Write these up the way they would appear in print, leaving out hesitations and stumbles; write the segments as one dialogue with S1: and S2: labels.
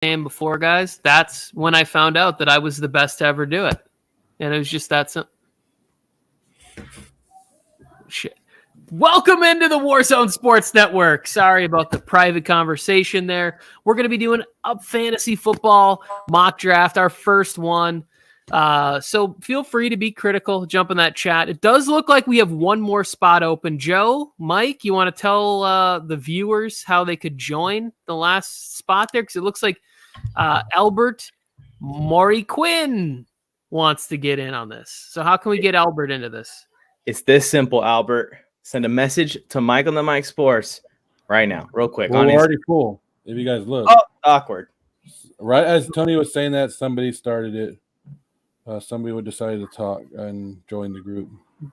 S1: saying before, guys, that's when I found out that I was the best to ever do it. And it was just that simple. Shit. Welcome into the Warzone Sports Network. Sorry about the private conversation there. We're going to be doing a fantasy football mock draft, our first one. So feel free to be critical, jump in that chat. It does look like we have one more spot open. Joe, Mike, you want to tell the viewers how they could join the last spot there? Because it looks like Albert Maury Quinn wants to get in on this. So how can we get Albert into this?
S2: It's this simple, Albert. Send a message to Mike on the Mike Sports right now, real quick.
S3: We're already full. If you guys look.
S2: Oh, awkward.
S3: Right as Tony was saying that, somebody started it. Somebody would decide to talk and join the group.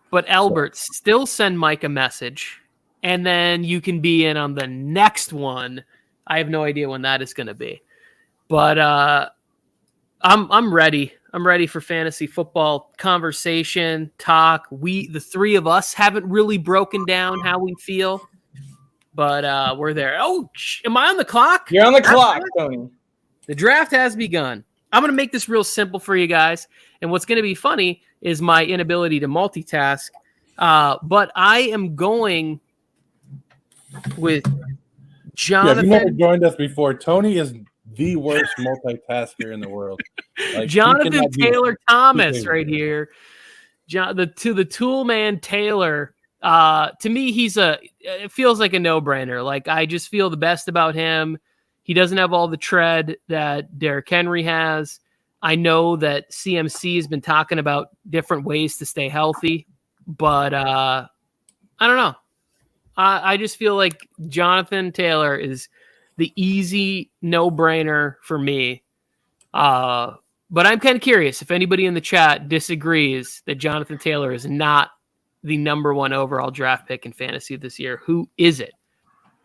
S1: But Albert, still send Mike a message, and then you can be in on the next one. I have no idea when that is going to be, but I'm ready. I'm ready for fantasy football conversation, talk. The three of us haven't really broken down how we feel, but we're there. Oh, am I on the clock?
S2: You're on the clock, Tony.
S1: The draft has begun. I'm going to make this real simple for you guys. And what's going to be funny is my inability to multitask. But I am going with Jonathan.
S3: Yeah, if you've never joined us before, Tony is the worst multitasker in the world. Like,
S1: Jonathan Taylor Thomas right here. To the tool man Taylor. To me, it feels like a no-brainer. Like, I just feel the best about him. He doesn't have all the tread that Derrick Henry has. I know that CMC has been talking about different ways to stay healthy, but I don't know. I just feel like Jonathan Taylor is the easy no-brainer for me. But I'm kind of curious if anybody in the chat disagrees that Jonathan Taylor is not the number one overall draft pick in fantasy this year. Who is it?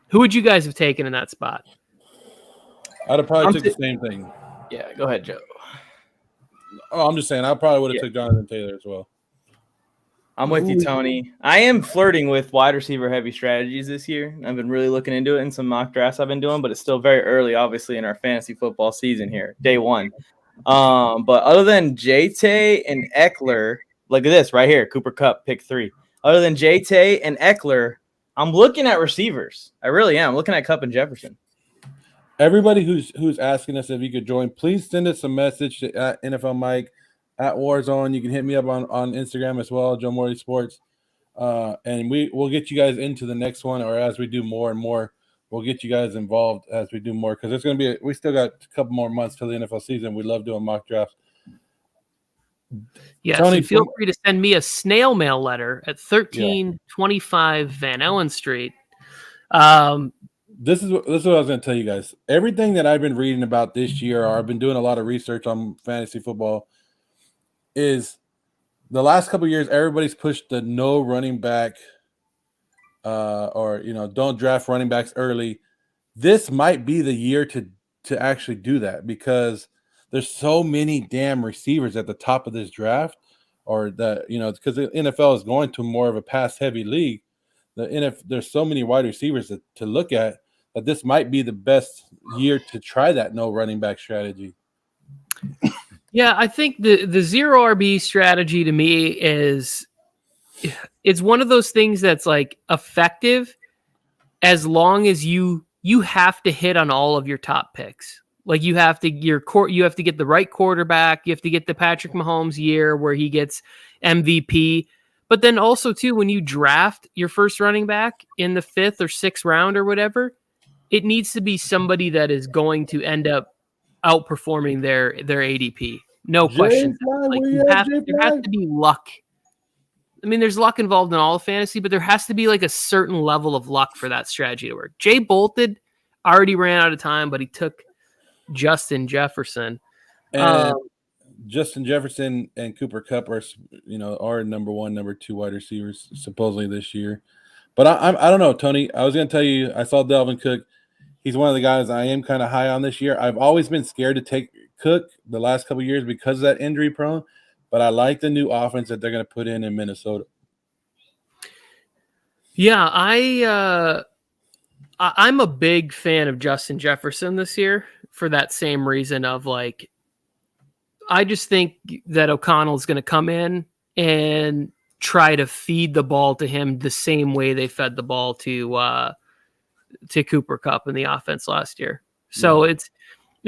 S1: Who would you guys have taken in that spot?
S3: I'd have probably took the same thing.
S2: Yeah, go ahead, Joe.
S3: Oh, I'm just saying, I probably would have took Jonathan Taylor as well.
S2: I'm with you, Tony. I am flirting with wide receiver heavy strategies this year. I've been really looking into it in some mock drafts I've been doing, but it's still very early, obviously, in our fantasy football season here, day one. But other than J-Tay and Eckler, look at this right here, Cooper Kupp, pick 3. Other than J-Tay and Eckler, I'm looking at receivers. I really am. I'm looking at Kupp and Jefferson.
S3: Everybody who's asking us if you could join, please send us a message to NFL Mike at Warzone. You can hit me up on Instagram as well, Joe Morley Sports, and we'll get you guys into the next one, or as we do more and more, we'll get you guys involved as we do more, because there's going to be we still got a couple more months till the NFL season. We love doing mock drafts.
S1: Yes, Tony, and feel free to send me a snail mail letter at 1325 Van Ellen Street.
S3: This is what I was going to tell you guys. Everything that I've been reading about this year, or I've been doing a lot of research on fantasy football, is the last couple of years, everybody's pushed the no running back or don't draft running backs early. This might be the year to actually do that, because there's so many damn receivers at the top of this draft, or that, because the NFL is going to more of a pass-heavy league. There's so many wide receivers to look at, that this might be the best year to try that no running back strategy.
S1: Yeah, I think the zero RB strategy to me it's one of those things that's like effective as long as you have to hit on all of your top picks. Like you have to get the right quarterback, you have to get the Patrick Mahomes year where he gets MVP. But then also too, when you draft your first running back in the 5th or 6th round or whatever, it needs to be somebody that is going to end up outperforming their ADP. No question. Like there has to be luck. I mean, there's luck involved in all of fantasy, but there has to be like a certain level of luck for that strategy to work. Jay Bolted already ran out of time, but he took Justin Jefferson.
S3: And Justin Jefferson and Cooper Kupp are number 1, number 2 wide receivers supposedly this year. But I don't know, Tony. I was going to tell you, I saw Delvin Cook. He's one of the guys I am kind of high on this year. I've always been scared to take Cook the last couple of years because of that injury prone, but I like the new offense that they're going to put in Minnesota.
S1: Yeah, I I'm a big fan of Justin Jefferson this year for that same reason of like, I just think that O'Connell's going to come in and try to feed the ball to him the same way they fed the ball to Cooper Kupp in the offense last year. So it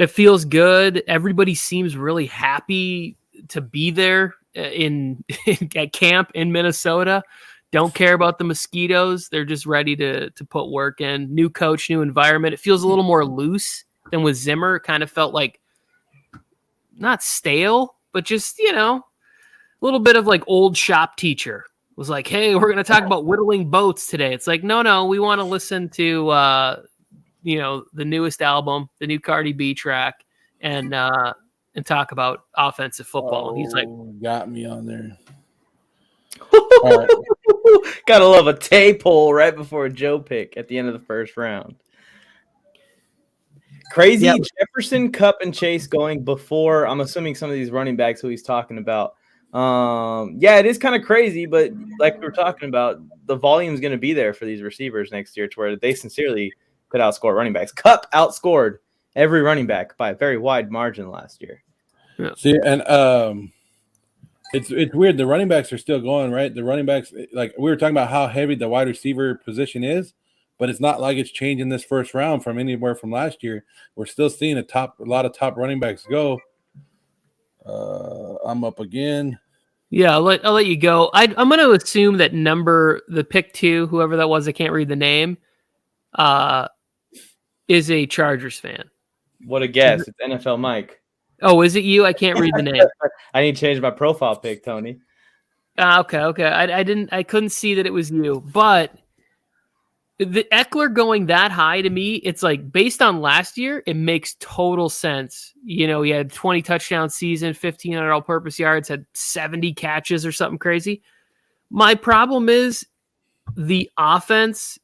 S1: feels good. Everybody seems really happy to be there at camp in Minnesota. Don't care about the mosquitoes. They're just ready to put work in. New coach, new environment. It feels a little more loose than with Zimmer. It kind of felt like not stale, but just, a little bit of like old shop teacher was like, hey, we're going to talk about whittling boats today. It's like, no, we want to listen to, the newest album, the new Cardi B track, and talk about offensive football. And he's like,
S3: got me on there.
S2: All right. Gotta love a Tay poll right before a Joe pick at the end of the first round. Crazy. Yep. Jefferson, Kupp, and Chase going before, I'm assuming some of these running backs who he's talking about. It is kind of crazy, but like we were talking about, the volume is going to be there for these receivers next year to where they sincerely could outscore running backs. Kupp outscored every running back by a very wide margin last year.
S3: Yeah. See, and it's weird. The running backs are still going, right? The running backs, like we were talking about how heavy the wide receiver position is, but it's not like it's changing this first round from anywhere from last year. We're still seeing a lot of top running backs go. I'm up again.
S1: Yeah, I'll let you go. I'm going to assume that the pick 2, whoever that was, I can't read the name, is a Chargers fan.
S2: What a guess. It's NFL Mike.
S1: Oh, is it you? I can't read the name.
S2: I need to change my profile pic, Tony.
S1: Okay. I couldn't see that it was you, but the Eckler going that high to me, it's like based on last year, it makes total sense. He had 20 touchdown season, 1,500 all-purpose yards, had 70 catches or something crazy. My problem is the offense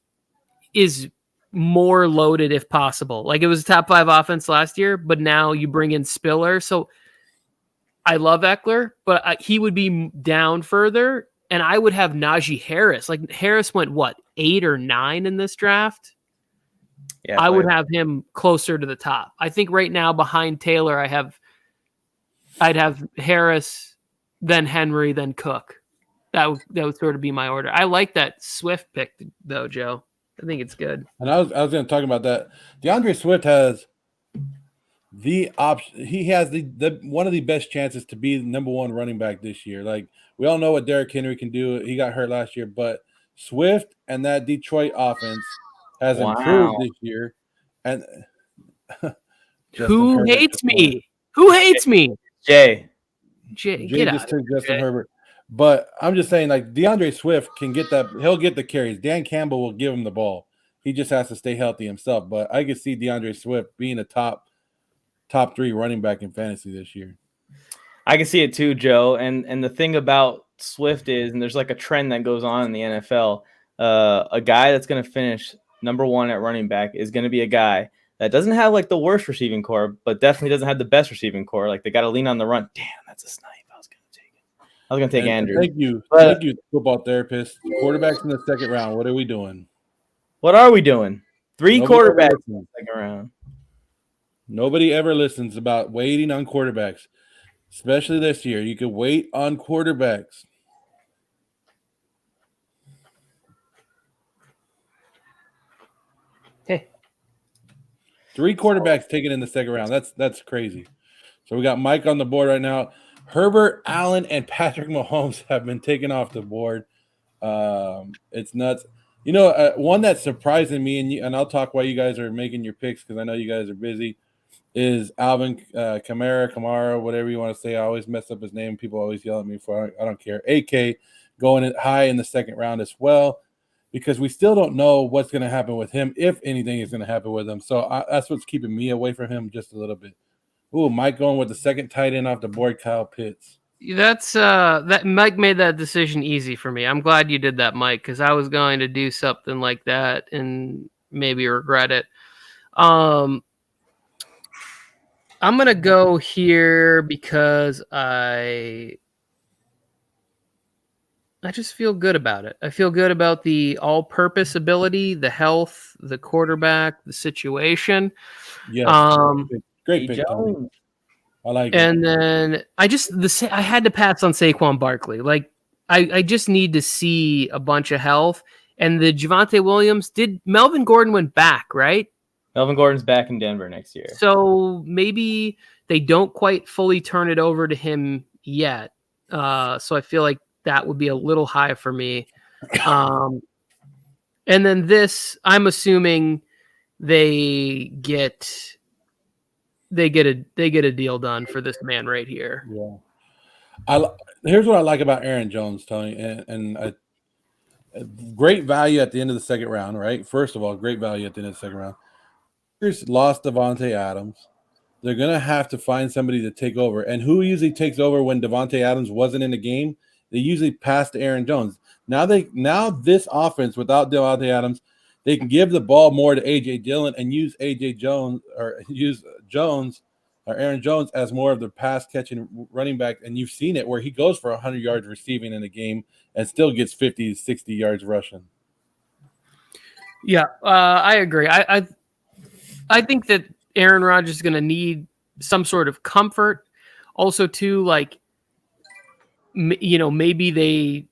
S1: is more loaded if possible. Like it was a top 5 offense last year, but now you bring in Spiller. So I love Eckler, but he would be down further. And I would have Najee Harris. Like Harris went 8 or 9 in this draft. Yeah, I would have him closer to the top. I think right now behind Taylor, I'd have Harris, then Henry, then Cook. That would sort of be my order. I like that Swift pick though, Joe. I think it's good.
S3: And I was going to talk about that. DeAndre Swift has the option. He has the one of the best chances to be the number 1 running back this year. Like we all know what Derrick Henry can do. He got hurt last year, but Swift and that Detroit offense has improved this year. And
S1: who hates me? Who hates me?
S2: Jay
S1: get
S3: just took Justin Herbert. But I'm just saying, like, DeAndre Swift can get that. He'll get the carries. Dan Campbell will give him the ball. He just has to stay healthy himself. But I could see DeAndre Swift being a top 3 running back in fantasy this year.
S2: I can see it too, Joe. And the thing about Swift is, and there's like a trend that goes on in the NFL, a guy that's going to finish number 1 at running back is going to be a guy that doesn't have like the worst receiving core, but definitely doesn't have the best receiving core. Like they got to lean on the run. Damn, that's a snipe. I was going to take Andrew.
S3: Thank you, football therapist. Quarterbacks in the second round. What are we doing?
S2: What are we doing? 3 quarterbacks in the second round.
S3: Nobody ever listens about waiting on quarterbacks, especially this year. You could wait on quarterbacks.
S1: Hey.
S3: 3 quarterbacks taken in the second round. That's crazy. So we got Mike on the board right now. Herbert, Allen, and Patrick Mahomes have been taken off the board. It's nuts. One that's surprising me, and I'll talk while you guys are making your picks because I know you guys are busy, is Alvin Kamara, whatever you want to say. I always mess up his name. People always yell at me for it. I don't care. AK going high in the second round as well because we still don't know what's going to happen with him, if anything is going to happen with him. So that's what's keeping me away from him just a little bit. Ooh, Mike going with the second tight end off the board, Kyle Pitts.
S1: That's that Mike made that decision easy for me. I'm glad you did that, Mike, because I was going to do something like that and maybe regret it. I'm gonna go here because I just feel good about it. I feel good about the all-purpose ability, the health, the quarterback, the situation.
S3: Yes, great
S2: Hey,
S3: pick, Tony.
S2: Jones.
S3: I like it.
S1: And then I had to pass on Saquon Barkley. Like I just need to see a bunch of health. And the Javonte Williams, Melvin Gordon went back, right?
S2: Melvin Gordon's back in Denver next year.
S1: So maybe they don't quite fully turn it over to him yet. So I feel like that would be a little high for me. And then this, I'm assuming they get a deal done for this man right here.
S3: Yeah. Here's what I like about Aaron Jones, Tony, and great value at the end of the second round, right? First of all, great value at the end of the second round. Here's lost Devontae Adams. They're going to have to find somebody to take over. And who usually takes over when Devontae Adams wasn't in the game? They usually pass to Aaron Jones. Now this offense without Devontae Adams, they can give the ball more to A.J. Dillon and use A.J. Jones or use Jones or Aaron Jones as more of the pass-catching running back. And you've seen it where he goes for 100 yards receiving in a game and still gets 50 to 60 yards rushing.
S1: Yeah, I agree. I think that Aaron Rodgers is going to need some sort of comfort. Also, too, like, maybe they...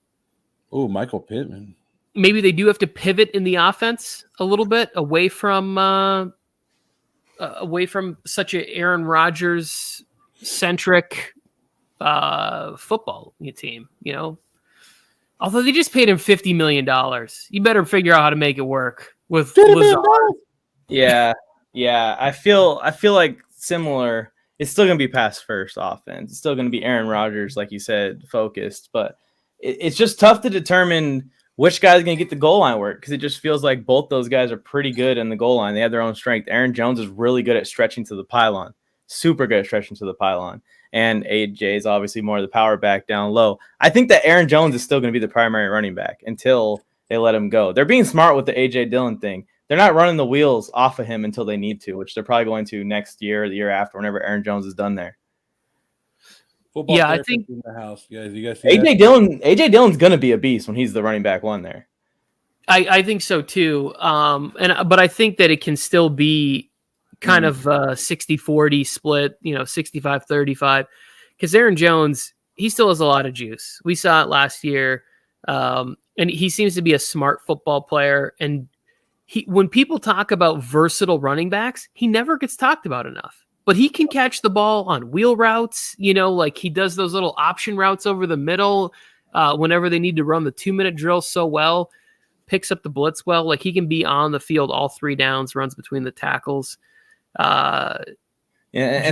S3: Oh, Michael Pittman.
S1: Maybe they do have to pivot in the offense a little bit away from such a Aaron Rodgers centric football team. Although they just paid him $50 million, you better figure out how to make it work with Lazard.
S2: Yeah. I feel like similar. It's still going to be pass first offense. It's still going to be Aaron Rodgers, like you said, focused. But it's just tough to determine which guy's going to get the goal line work because it just feels like both those guys are pretty good in the goal line. They have their own strength. Aaron Jones is really good at stretching to the pylon, super good at stretching to the pylon. And AJ is obviously more of the power back down low. I think that Aaron Jones is still going to be the primary running back until they let him go. They're being smart with the AJ Dillon thing. They're not running the wheels off of him until they need to, which they're probably going to next year or the year after, whenever Aaron Jones is done there.
S3: Football
S1: yeah, I think
S3: in the house, guys. You guys see
S2: AJ Dillon's going to be a beast when he's the running back one there.
S1: I think so too. But I think that it can still be kind of 60-40 split, 65-35, because Aaron Jones, he still has a lot of juice. We saw it last year. And he seems to be a smart football player. And when people talk about versatile running backs, he never gets talked about enough. But he can catch the ball on wheel routes, like he does those little option routes over the middle whenever they need to run the 2-minute drill so well, picks up the blitz well. Like he can be on the field all 3 downs, runs between the tackles.
S2: And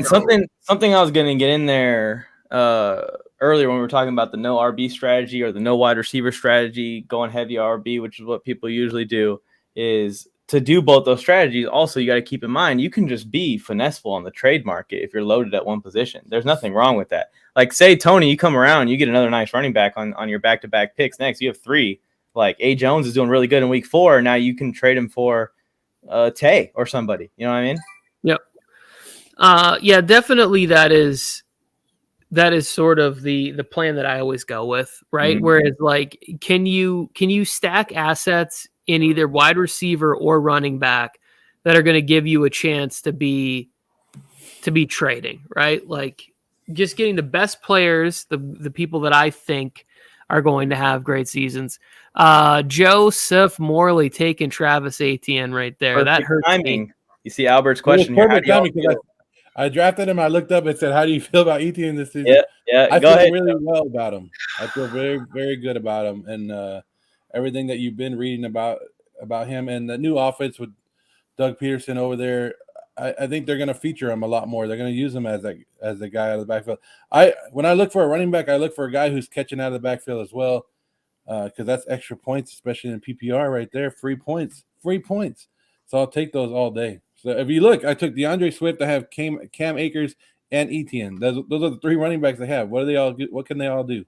S2: something I was going to get in there earlier when we were talking about the no RB strategy or the no wide receiver strategy, going heavy RB, which is what people usually do, is to do both those strategies. Also, you got to keep in mind, you can just be finesseful on the trade market if you're loaded at one position. There's nothing wrong with that. Like, say, Tony, you come around, you get another nice running back on your back-to-back picks next. You have 3. Like, A. Jones is doing really good in week 4. Now you can trade him for Tay or somebody. You know what I mean?
S1: Yep. Yeah, definitely that is sort of the plan that I always go with, right? Mm-hmm. Whereas, like, can you stack assets in either wide receiver or running back that are going to give you a chance to be trading, right? Like just getting the best players, the people that I think are going to have great seasons. Joseph Morley taking Travis Etienne right there. Perfect that hurts me.
S2: You see Albert's question here.
S3: I drafted him. I looked up and said, "How do you feel about Etienne this season?"
S2: Yeah.
S3: I feel really well about him. I feel very, very good about him, and everything that you've been reading about him and the new offense with Doug Peterson over there. I think they're going to feature him a lot more. They're going to use him as the guy out of the backfield. When I look for a running back, I look for a guy who's catching out of the backfield as well, because that's extra points, especially in PPR right there. Free points. So I'll take those all day. So if you look, I took DeAndre Swift. I have Cam Akers and Etienne. Those are the 3 running backs they have. What can they all do?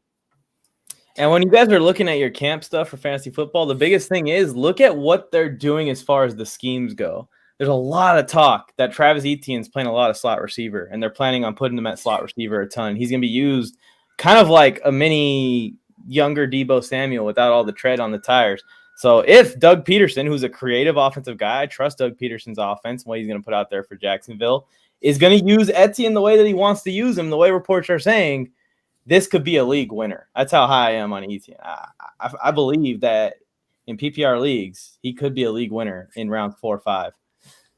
S2: And when you guys are looking at your camp stuff for fantasy football, the biggest thing is look at what they're doing as far as the schemes go. There's a lot of talk that Travis Etienne's playing a lot of slot receiver, and they're planning on putting him at slot receiver a ton. He's going to be used kind of like a mini younger Deebo Samuel without all the tread on the tires. So if Doug Peterson, who's a creative offensive guy, I trust Doug Peterson's offense, what he's going to put out there for Jacksonville, is going to use Etienne the way that he wants to use him, the way reports are saying, this could be a league winner. That's how high I am on Etienne. I believe that in PPR leagues, he could be a league winner in round 4 or 5.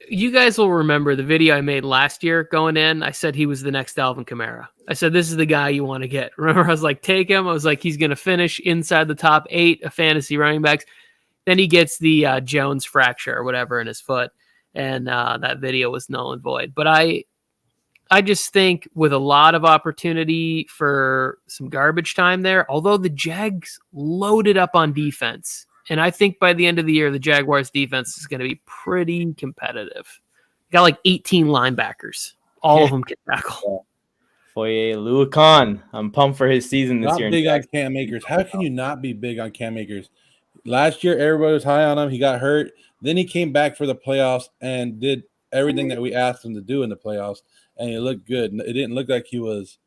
S1: You guys will remember the video I made last year going in. I said he was the next Alvin Kamara. I said, this is the guy you want to get. Remember, I was like, take him. I was like, he's going to finish inside the top 8 of fantasy running backs. Then he gets the Jones fracture or whatever in his foot. And that video was null and void. But I just think with a lot of opportunity for some garbage time there, although the Jags loaded up on defense, and I think by the end of the year, the Jaguars defense is going to be pretty competitive. Got like 18 linebackers. All of them can tackle.
S2: Foye Luakan. I'm pumped for his season this year.
S3: Not big on Cam Akers. How can you not be big on Cam Akers? Last year, everybody was high on him. He got hurt. Then he came back for the playoffs and did everything that we asked him to do in the playoffs, and he looked good. It didn't look like he was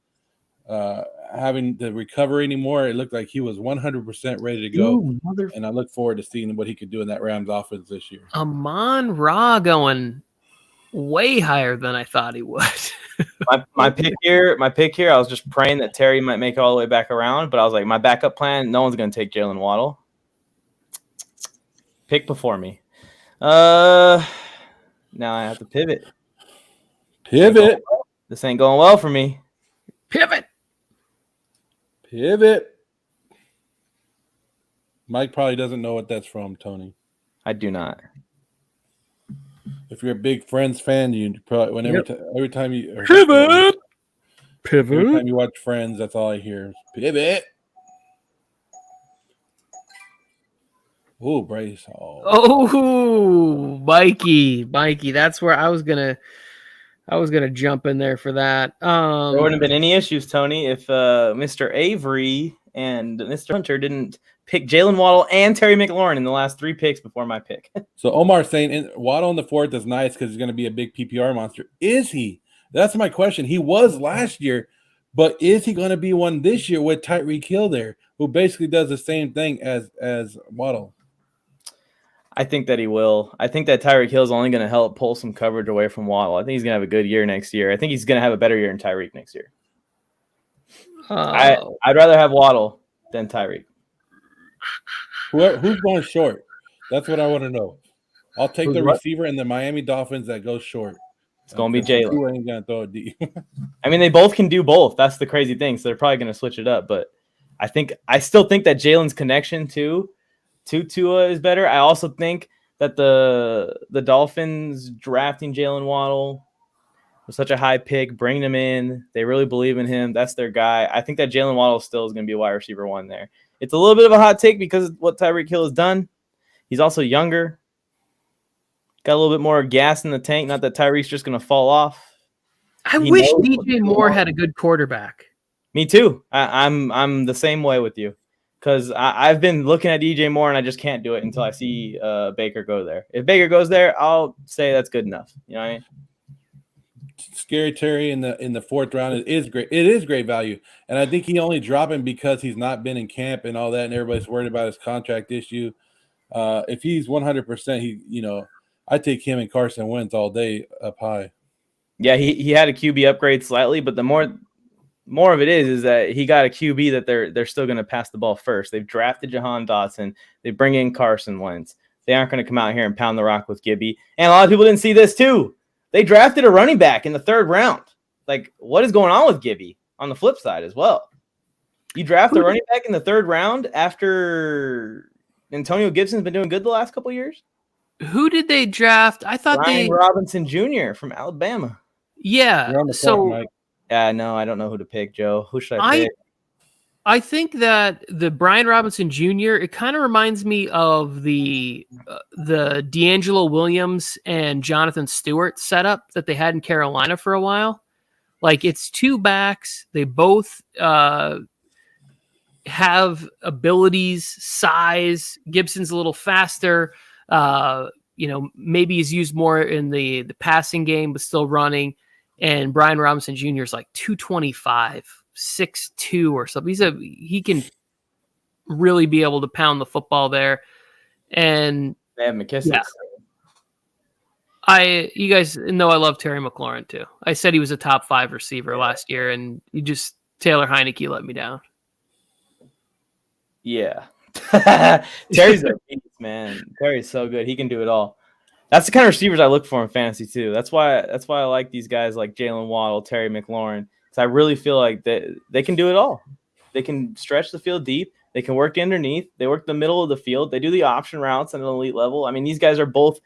S3: having to recover anymore. It looked like he was 100% ready to go. And I look forward to seeing what he could do in that Rams offense this year.
S1: Amon-Ra going way higher than I thought he would.
S2: my pick here, I was just praying that Terry might make it all the way back around, but I was like, my backup plan, no one's going to take Jalen Waddle. Pick before me. Now I have to pivot. This ain't going well for me.
S1: Pivot.
S3: Mike probably doesn't know what that's from, Tony.
S2: I do not.
S3: If you're a big Friends fan, you probably every time you
S1: pivot.
S3: Every time you watch Friends, that's all I hear. Pivot. Oh, Bryce.
S1: Oh, Mikey. That's where I was gonna jump in there for that.
S2: There wouldn't have been any issues, Tony, if Mr. Avery and Mr. Hunter didn't pick Jalen Waddle and Terry McLaurin in the last 3 picks before my pick.
S3: So Omar's saying Waddle in the 4th is nice because he's going to be a big PPR monster. Is he? That's my question. He was last year, but is he going to be one this year with Tyreek Hill there, who basically does the same thing as Waddle?
S2: I think that he will. I think that Tyreek Hill is only going to help pull some coverage away from Waddle. I think he's going to have a good year next year. I think he's going to have a better year than Tyreek next year. I'd rather have Waddle than Tyreek.
S3: Who's going short? That's what I want to know. I'll take the receiver in the Miami Dolphins that goes short.
S2: It's going to be Jalen.
S3: Tua ain't going to throw it deep.
S2: I mean, they both can do both. That's the crazy thing. So they're probably going to switch it up. But I still think that Jalen's connection to Tua is better. I also think that the Dolphins drafting Jalen Waddle was such a high pick, bringing him in. They really believe in him. That's their guy. I think that Jalen Waddle still is going to be a wide receiver 1 there. It's a little bit of a hot take because of what Tyreek Hill has done. He's also younger. Got a little bit more gas in the tank. Not that Tyreek's just going to fall off.
S1: I wish DJ Moore had a good quarterback.
S2: Me too. I'm the same way with you. Because I've been looking at DJ Moore and I just can't do it until I see Baker go there. If Baker goes there, I'll say that's good enough. You know what I mean?
S3: Scary Terry in the 4th round is great. It is great value, and I think he only dropped him because he's not been in camp and all that, and everybody's worried about his contract issue. If he's 100%, I take him and Carson Wentz all day up high.
S2: Yeah, he had a QB upgrade slightly, but the more of it is that he got a QB that they're still going to pass the ball first. They've drafted Jahan Dotson. They bring in Carson Wentz. They aren't going to come out here and pound the rock with Gibby. And a lot of people didn't see this too. They drafted a running back in the 3rd round. Like, what is going on with Gibby on the flip side as well? You draft a running back in the 3rd round after Antonio Gibson's been doing good the last couple of years?
S1: Who did they draft? I thought
S2: Brian Robinson Jr. from Alabama.
S1: Yeah. So
S2: no, I don't know who to pick, Joe. Who should I pick?
S1: I think that the Brian Robinson Jr., it kind of reminds me of the D'Angelo Williams and Jonathan Stewart setup that they had in Carolina for a while. Like, it's 2 backs. They both have abilities, size. Gibson's a little faster. Maybe he's used more in the passing game, but still running. And Brian Robinson Jr. is like 225. 6'2" or something. He can really be able to pound the football there. And
S2: they have McKissick.
S1: Yeah. You guys know I love Terry McLaurin too. I said he was a top 5 receiver last year, and Taylor Heineke let me down.
S2: Yeah. Terry's a beast, man. Terry's so good. He can do it all. That's the kind of receivers I look for in fantasy too. That's why I like these guys like Jalen Waddle, Terry McLaurin, because I really feel like they can do it all. They can stretch the field deep. They can work underneath. They work the middle of the field. They do the option routes at an elite level. I mean, these guys are both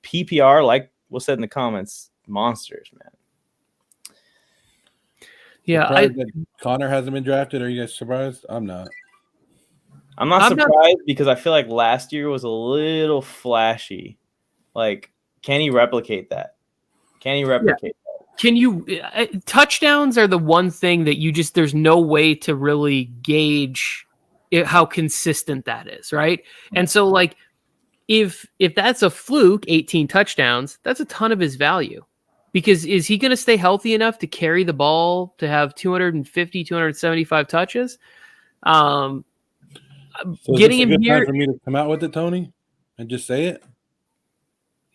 S2: PPR, like was said in the comments, monsters, man.
S1: Yeah,
S3: Connor hasn't been drafted. Are you guys surprised? I'm not.
S2: I'm not surprised because I feel like last year was a little flashy. Like, can he replicate that? That?
S1: Can you touchdowns are the one thing that there's no way to really gauge how consistent that is, right? And so like if that's a fluke, 18 touchdowns, that's a ton of his value. Because is he going to stay healthy enough to carry the ball to have 250, 275 touches?
S3: So getting him here time for me to come out with it, Tony, and just say it.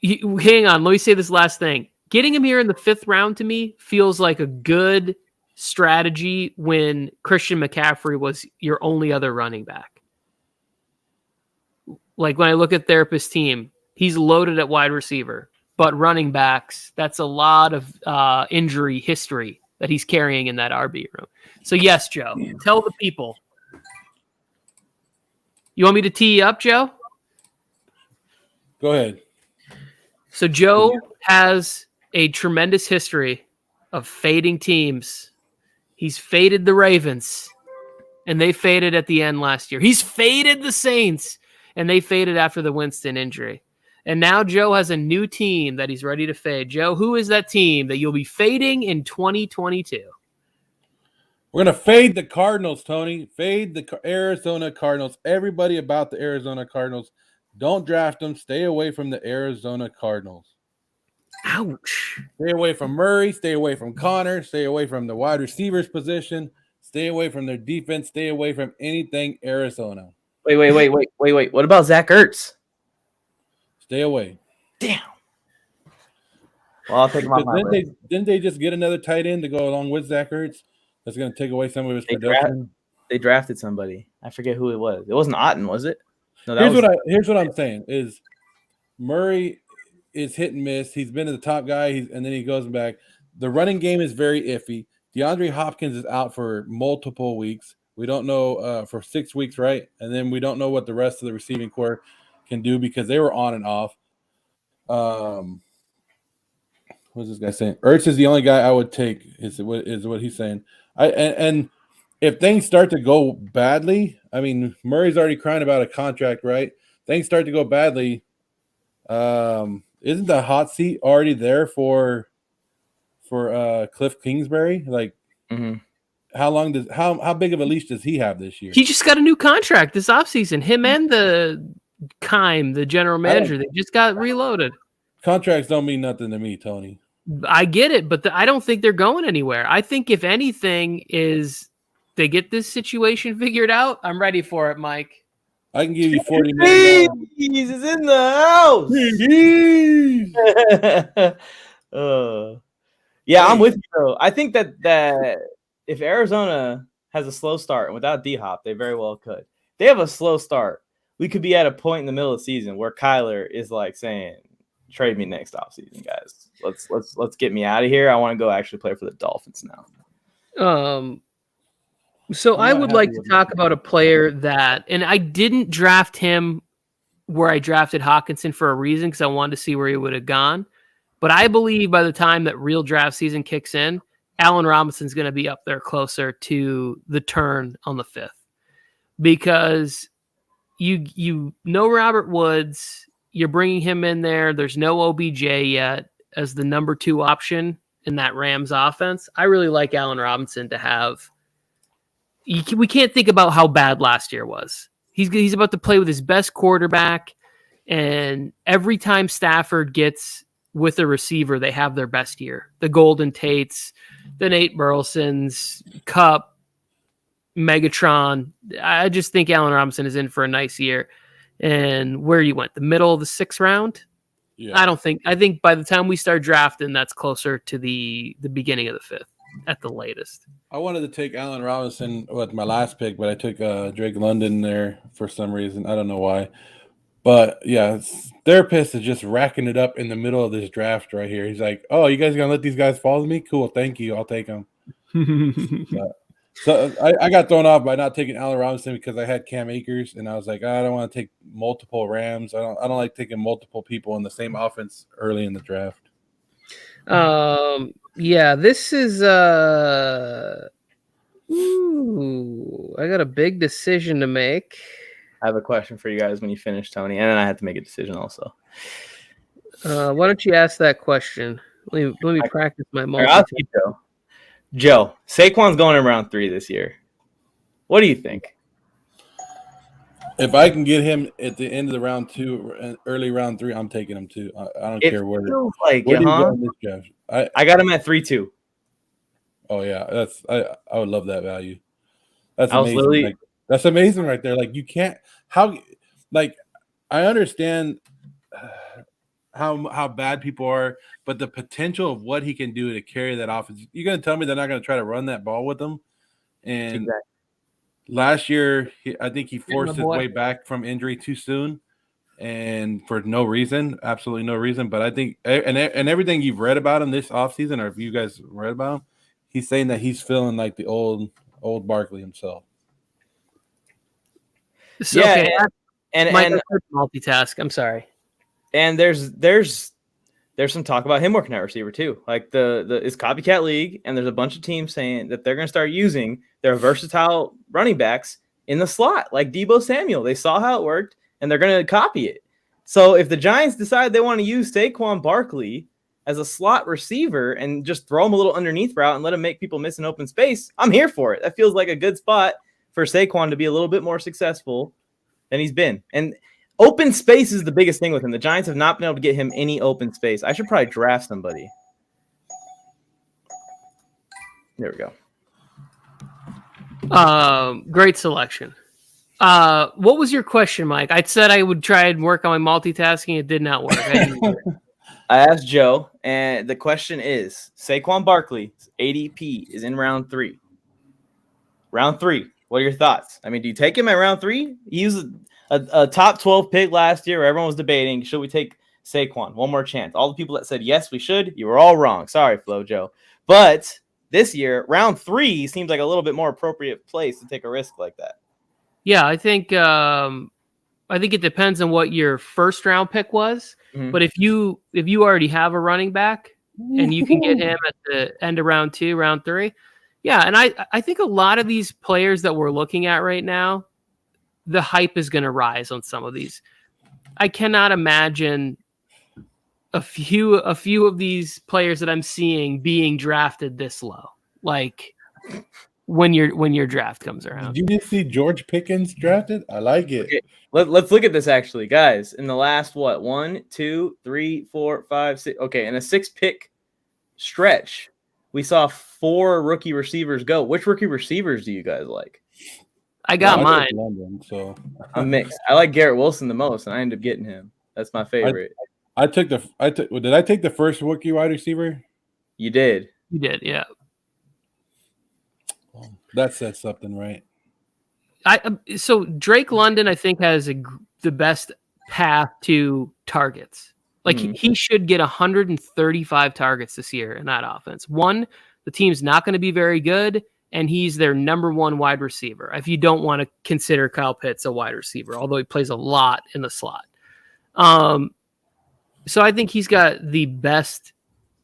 S1: Hang on, let me say this last thing. Getting him here in the 5th round to me feels like a good strategy when Christian McCaffrey was your only other running back. Like when I look at Therapist's team, he's loaded at wide receiver, but running backs, that's a lot of injury history that he's carrying in that RB room. So yes, Joe, tell the people. You want me to tee you up, Joe?
S3: Go ahead.
S1: So Joe has a tremendous history of fading teams. He's faded the Ravens, and they faded at the end last year. He's faded the Saints, and they faded after the Winston injury. And now Joe has a new team that he's ready to fade. Joe, who is that team that you'll be fading in 2022?
S3: We're going to fade the Cardinals, Tony. Fade the Arizona Cardinals. Everybody about the Arizona Cardinals. Don't draft them. Stay away from the Arizona Cardinals.
S1: Ouch.
S3: Stay away from Murray. Stay away from Connor. Stay away from the wide receivers position. Stay away from their defense. Stay away from anything Arizona.
S2: Wait. What about Zach Ertz?
S3: Stay away.
S2: Damn. Well, I'll take him off my list.
S3: Didn't they just get another tight end to go along with Zach Ertz? That's going to take away some of his production.
S2: They drafted somebody. I forget who it was. It wasn't Otten, was it? No,
S3: here's what I'm saying is Murray is hit and miss. He's been the top guy, and then he goes back. The running game is very iffy. DeAndre Hopkins is out for multiple weeks. We don't know for 6 weeks, right? And then we don't know what the rest of the receiving corps can do because they were on and off. What's this guy saying? Ertz is the only guy I would take. Is what he's saying. And if things start to go badly, I mean, Murray's already crying about a contract, right? Things start to go badly. Isn't the hot seat already there for Cliff Kingsbury? Like, how big of a leash does he have this year?
S1: He just got a new contract this offseason. Him and the general manager, they just got reloaded.
S3: Contracts don't mean nothing to me, Tony.
S1: I get it, but I don't think they're going anywhere. I think if anything is they get this situation figured out, I'm ready for it, Mike.
S3: I can give you $40 million.
S2: He's in the house. Yeah, I'm with you, though. I think that if Arizona has a slow start, and without D-Hop, they very well could. They have a slow start. We could be at a point in the middle of the season where Kyler is like saying, trade me next offseason, guys. Let's get me out of here. I want to go actually play for the Dolphins now.
S1: So I would like to talk about a player that, and I didn't draft him where I drafted Hawkinson for a reason because I wanted to see where he would have gone. But I believe by the time that real draft season kicks in, Allen Robinson's going to be up there closer to the turn on the 5th because you know Robert Woods. You're bringing him in there. There's no OBJ yet as the number 2 option in that Rams offense. I really like Allen Robinson to have. We can't think about how bad last year was. He's about to play with his best quarterback, and every time Stafford gets with a receiver, they have their best year. The Golden Tates, the Nate Burlesons, Kupp, Megatron. I just think Allen Robinson is in for a nice year. And where you went, the middle of the 6th round?
S3: Yeah.
S1: I think by the time we start drafting, that's closer to the beginning of the 5th at the latest.
S3: I wanted to take Allen Robinson with my last pick, but I took Drake London there for some reason. I don't know why. But, yeah, therapist is just racking it up in the middle of this draft right here. He's like, oh, you guys going to let these guys follow me? Cool, thank you. I'll take them. So I got thrown off by not taking Allen Robinson because I had Cam Akers, and I was like, I don't want to take multiple Rams. I don't like taking multiple people in the same offense early in the draft.
S1: Yeah, this is I got a big decision to make.
S2: I have a question for you guys when you finish, Tony, and then I have to make a decision also.
S1: Why don't you ask that question? Let me practice my
S2: multitasking. Joe, Saquon's going in round 3 this year. What do you think?
S3: If I can get him at the end of the round 2, early round 3, I'm taking him too. I don't care where.
S2: Like
S3: where do you go in this draft?
S2: I got him at 3-2.
S3: Oh yeah, I would love that value. That's amazing. That's amazing right there. Like you can't I understand how bad people are, but the potential of what he can do to carry that offense. You're going to tell me they're not going to try to run that ball with him? And last year, I think he forced his way back from injury too soon, and for no reason, absolutely no reason. But I think, and everything you've read about him this offseason, or if you guys read about him, he's saying that he's feeling like the old Barkley himself.
S1: So, yeah, okay. And multitask. I'm sorry.
S2: And there's some talk about him working at receiver too. Like it's copycat league, and there's a bunch of teams saying that they're going to start using their versatile running backs in the slot, like Deebo Samuel. They saw how it worked, and they're going to copy it. So if the Giants decide they want to use Saquon Barkley as a slot receiver and just throw him a little underneath route and let him make people miss an open space, I'm here for it. That feels like a good spot for Saquon to be a little bit more successful than he's been. And open space is the biggest thing with him. The Giants have not been able to get him any open space. I should probably draft somebody. There we
S1: go. Great selection. What was your question, Mike? I said I would try and work on my multitasking. It did not work.
S2: I asked Joe, and the question is, Saquon Barkley's ADP is in round 3. Round 3. What are your thoughts? I mean, do you take him at round 3? He was a top 12 pick last year where everyone was debating, should we take Saquon? One more chance. All the people that said, yes, we should, you were all wrong. Sorry, Flo Joe. But this year, round 3 seems like a little bit more appropriate place to take a risk like that.
S1: Yeah, I think it depends on what your first round pick was. Mm-hmm. But if you already have a running back and you can get him at the end of round 2, round 3, yeah. And I think a lot of these players that we're looking at right now, the hype is going to rise on some of these. I cannot imagine a few of these players that I'm seeing being drafted this low. Like when your draft comes around.
S3: Did you just see George Pickens drafted? I like it.
S2: Okay. Let's look at this actually, guys. In the last 1, 2, 3, 4, 5, 6. Okay, in a 6-pick stretch, we saw 4 rookie receivers go. Which rookie receivers do you guys like?
S1: I got mine.
S3: London, so
S2: I'm mixed. I like Garrett Wilson the most, and I ended up getting him. That's my favorite.
S3: Did I take the first rookie wide receiver?
S2: You did.
S1: You did, yeah.
S3: That says something, right?
S1: So Drake London, I think, has the best path to targets. Like he should get 135 targets this year in that offense. One, the team's not going to be very good, and he's their number 1 wide receiver. If you don't want to consider Kyle Pitts a wide receiver, although he plays a lot in the slot. So I think he's got the best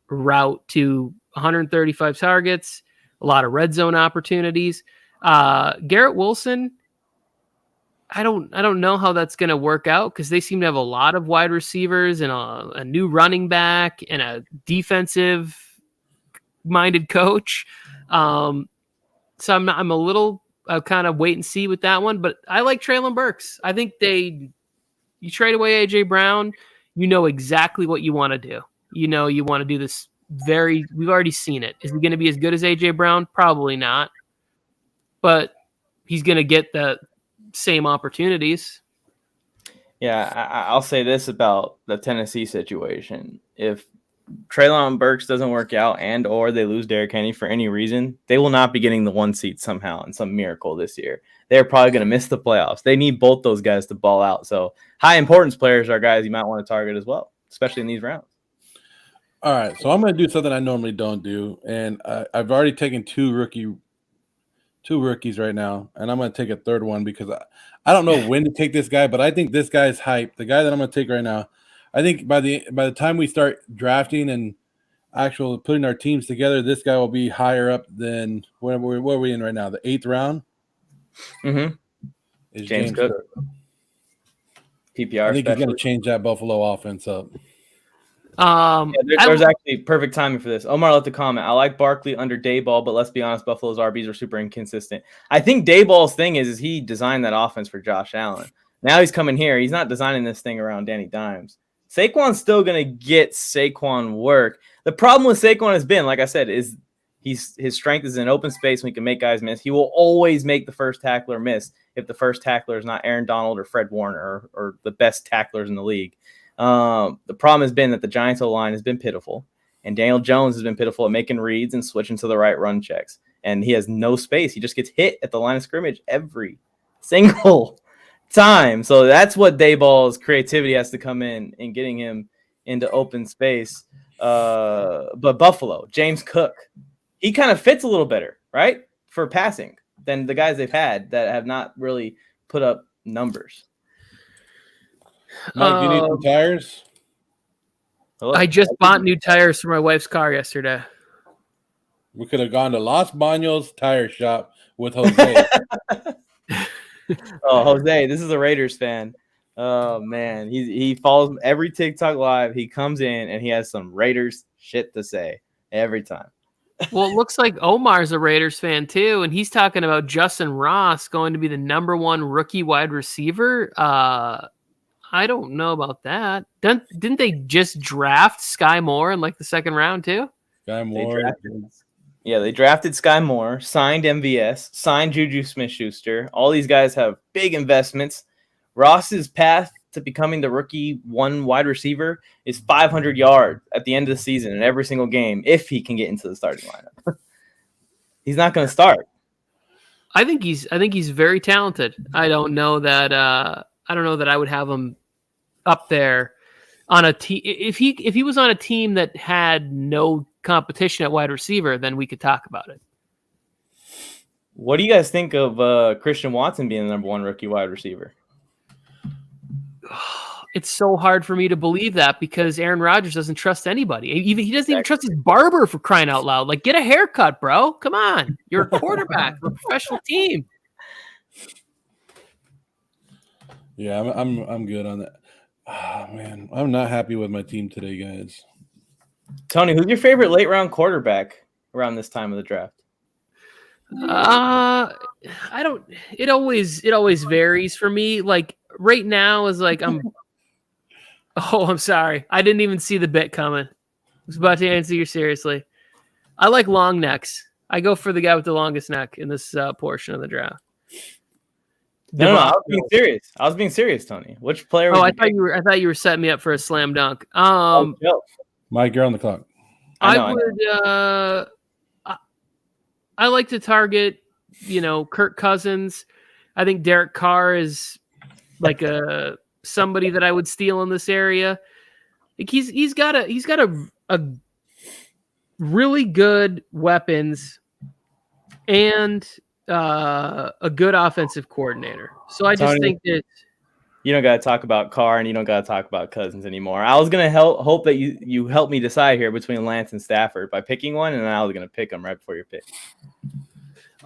S1: route to 135 targets, a lot of red zone opportunities. Garrett Wilson, I don't know how that's going to work out because they seem to have a lot of wide receivers and a new running back and a defensive minded coach. So I'm a little kind of wait and see with that one, but I like Treylon Burks. I think you trade away AJ Brown, you know exactly what you want to do. You know, you want to do this we've already seen it. Is he going to be as good as AJ Brown? Probably not. But he's going to get the same opportunities.
S2: Yeah, I'll say this about the Tennessee situation. If Treylon Burks doesn't work out and or they lose Derrick Henry for any reason, they will not be getting the 1 seed somehow in some miracle this year. They're probably going to miss the playoffs. They need both those guys to ball out. So high importance players are guys you might want to target as well, especially in these rounds.
S3: All right, so I'm going to do something I normally don't do, and I've already taken two rookies right now, and I'm going to take a third one because I don't know when to take this guy, but I think this guy is hype. The guy that I'm going to take right now, I think by the time we start drafting and actual putting our teams together, this guy will be higher up than what are we in right now? The 8th round.
S2: Mm-hmm.
S3: Is
S2: James Cook. PPR.
S3: I think he's going to change that Buffalo offense up.
S2: There's actually perfect timing for this. Omar left a comment. I like Barkley under Dayball, but let's be honest, Buffalo's RBs are super inconsistent. I think Dayball's thing is he designed that offense for Josh Allen. Now he's coming here. He's not designing this thing around Danny Dimes. Saquon's still going to get Saquon work. The problem with Saquon has been, like I said, is his strength is in open space when he can make guys miss. He will always make the first tackler miss if the first tackler is not Aaron Donald or Fred Warner or the best tacklers in the league. The problem has been that the Giants O-line has been pitiful, and Daniel Jones has been pitiful at making reads and switching to the right run checks. And he has no space. He just gets hit at the line of scrimmage every single time. So that's what Dayball's creativity has to come in getting him into open space. But Buffalo, James Cook, he kind of fits a little better, right, for passing than the guys they've had that have not really put up numbers.
S3: Mike, you need some tires?
S2: Hello?
S1: I just bought new tires for my wife's car yesterday.
S3: We could have gone to Los Baños Tire Shop with Jose.
S2: Oh, Jose, this is a Raiders fan. Oh, man. He follows every TikTok live. He comes in, and he has some Raiders shit to say every time.
S1: Well, it looks like Omar's a Raiders fan, too, and he's talking about Justin Ross going to be the #1 rookie wide receiver. I don't know about that. Didn't they just draft Sky Moore in like the 2nd round too?
S3: Sky Moore.
S2: They drafted Sky Moore, signed MVS, signed Juju Smith-Schuster. All these guys have big investments. Ross's path to becoming the rookie 1 wide receiver is 500 yards at the end of the season in every single game if he can get into the starting lineup. He's not going to start.
S1: I think he's very talented. I don't know that I would have him up there on a team. If he was on a team that had no competition at wide receiver, then we could talk about it.
S2: What do you guys think of Christian Watson being the #1 rookie wide receiver?
S1: It's so hard for me to believe that because Aaron Rodgers doesn't trust anybody. He doesn't even trust his barber, for crying out loud. Like, get a haircut, bro. Come on. You're a quarterback for a professional team.
S3: Yeah, I'm good on that. Oh, man, I'm not happy with my team today, guys.
S2: Tony, who's your favorite late round quarterback around this time of the draft?
S1: I don't. It always varies for me. Like right now is like I'm. Oh, I'm sorry. I didn't even see the bit coming. I was about to answer you seriously. I like long necks. I go for the guy with the longest neck in this portion of the draft.
S2: No, I was being serious. I was being serious, Tony. Which player?
S1: I thought you were setting me up for a slam dunk.
S3: Mike, you're on the clock.
S1: I like to target, Kirk Cousins. I think Derek Carr is like somebody that I would steal in this area. Like he's got a really good weapons and a good offensive coordinator. So I just think that
S2: you don't got to talk about Carr and you don't got to talk about Cousins anymore. I was going to hope that you help me decide here between Lance and Stafford by picking one, and I was going to pick them right before your pick.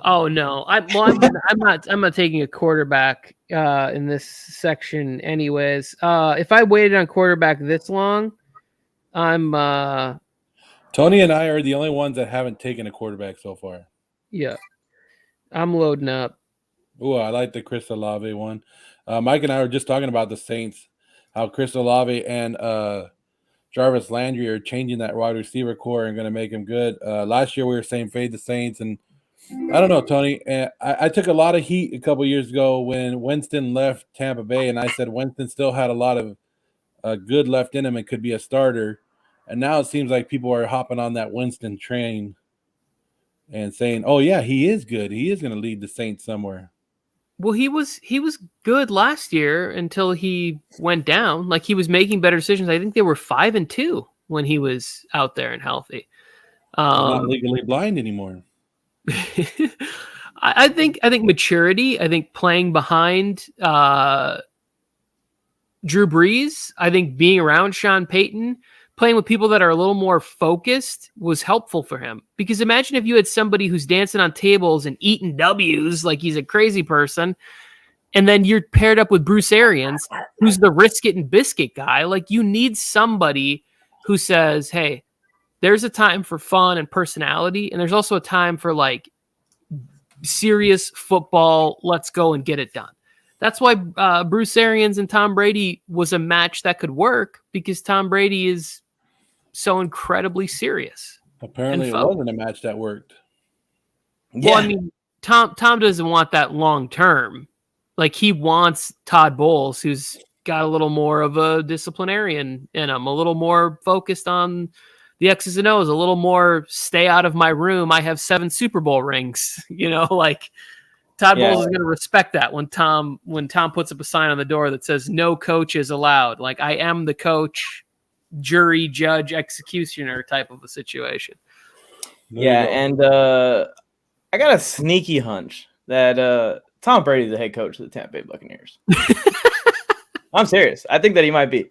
S1: Oh no, I'm not taking a quarterback in this section, anyways. If I waited on quarterback this long, I'm.
S3: Tony and I are the only ones that haven't taken a quarterback so far.
S1: Yeah, I'm loading up.
S3: Oh, I like the Chris Olave one. Mike and I were just talking about the Saints, how Chris Olave and Jarvis Landry are changing that wide receiver core and going to make him good. Last year we were saying fade the Saints, and I don't know, Tony. I took a lot of heat a couple years ago when Winston left Tampa Bay, and I said Winston still had a lot of good left in him and could be a starter. And now it seems like people are hopping on that Winston train and saying, "Oh yeah, he is good. He is going to lead the Saints somewhere."
S1: Well, he was good last year until he went down. Like, he was making better decisions. I think they were 5-2 when he was out there and healthy.
S3: He's not legally blind anymore.
S1: I think maturity. I think playing behind Drew Brees. I think being around Sean Payton, playing with people that are a little more focused was helpful for him. Because imagine if you had somebody who's dancing on tables and eating W's like he's a crazy person, and then you're paired up with Bruce Arians, who's the risk it and biscuit guy. Like, you need somebody who says, hey, there's a time for fun and personality, and there's also a time for like serious football. Let's go and get it done. That's why Bruce Arians and Tom Brady was a match that could work, because Tom Brady is so incredibly serious.
S3: Apparently, it wasn't a match that worked.
S1: Yeah. Well, I mean, Tom doesn't want that long term. Like, he wants Todd Bowles, who's got a little more of a disciplinarian in him, a little more focused on the X's and O's, a little more stay out of my room. I have 7 Super Bowl rings. Like, Todd Bowles is going to respect that when Tom puts up a sign on the door that says no coaches allowed. Like, I am the coach, jury, judge, executioner type of a situation.
S2: Yeah, and I got a sneaky hunch that Tom Brady is the head coach of the Tampa Bay Buccaneers. I'm serious. I think that he might be.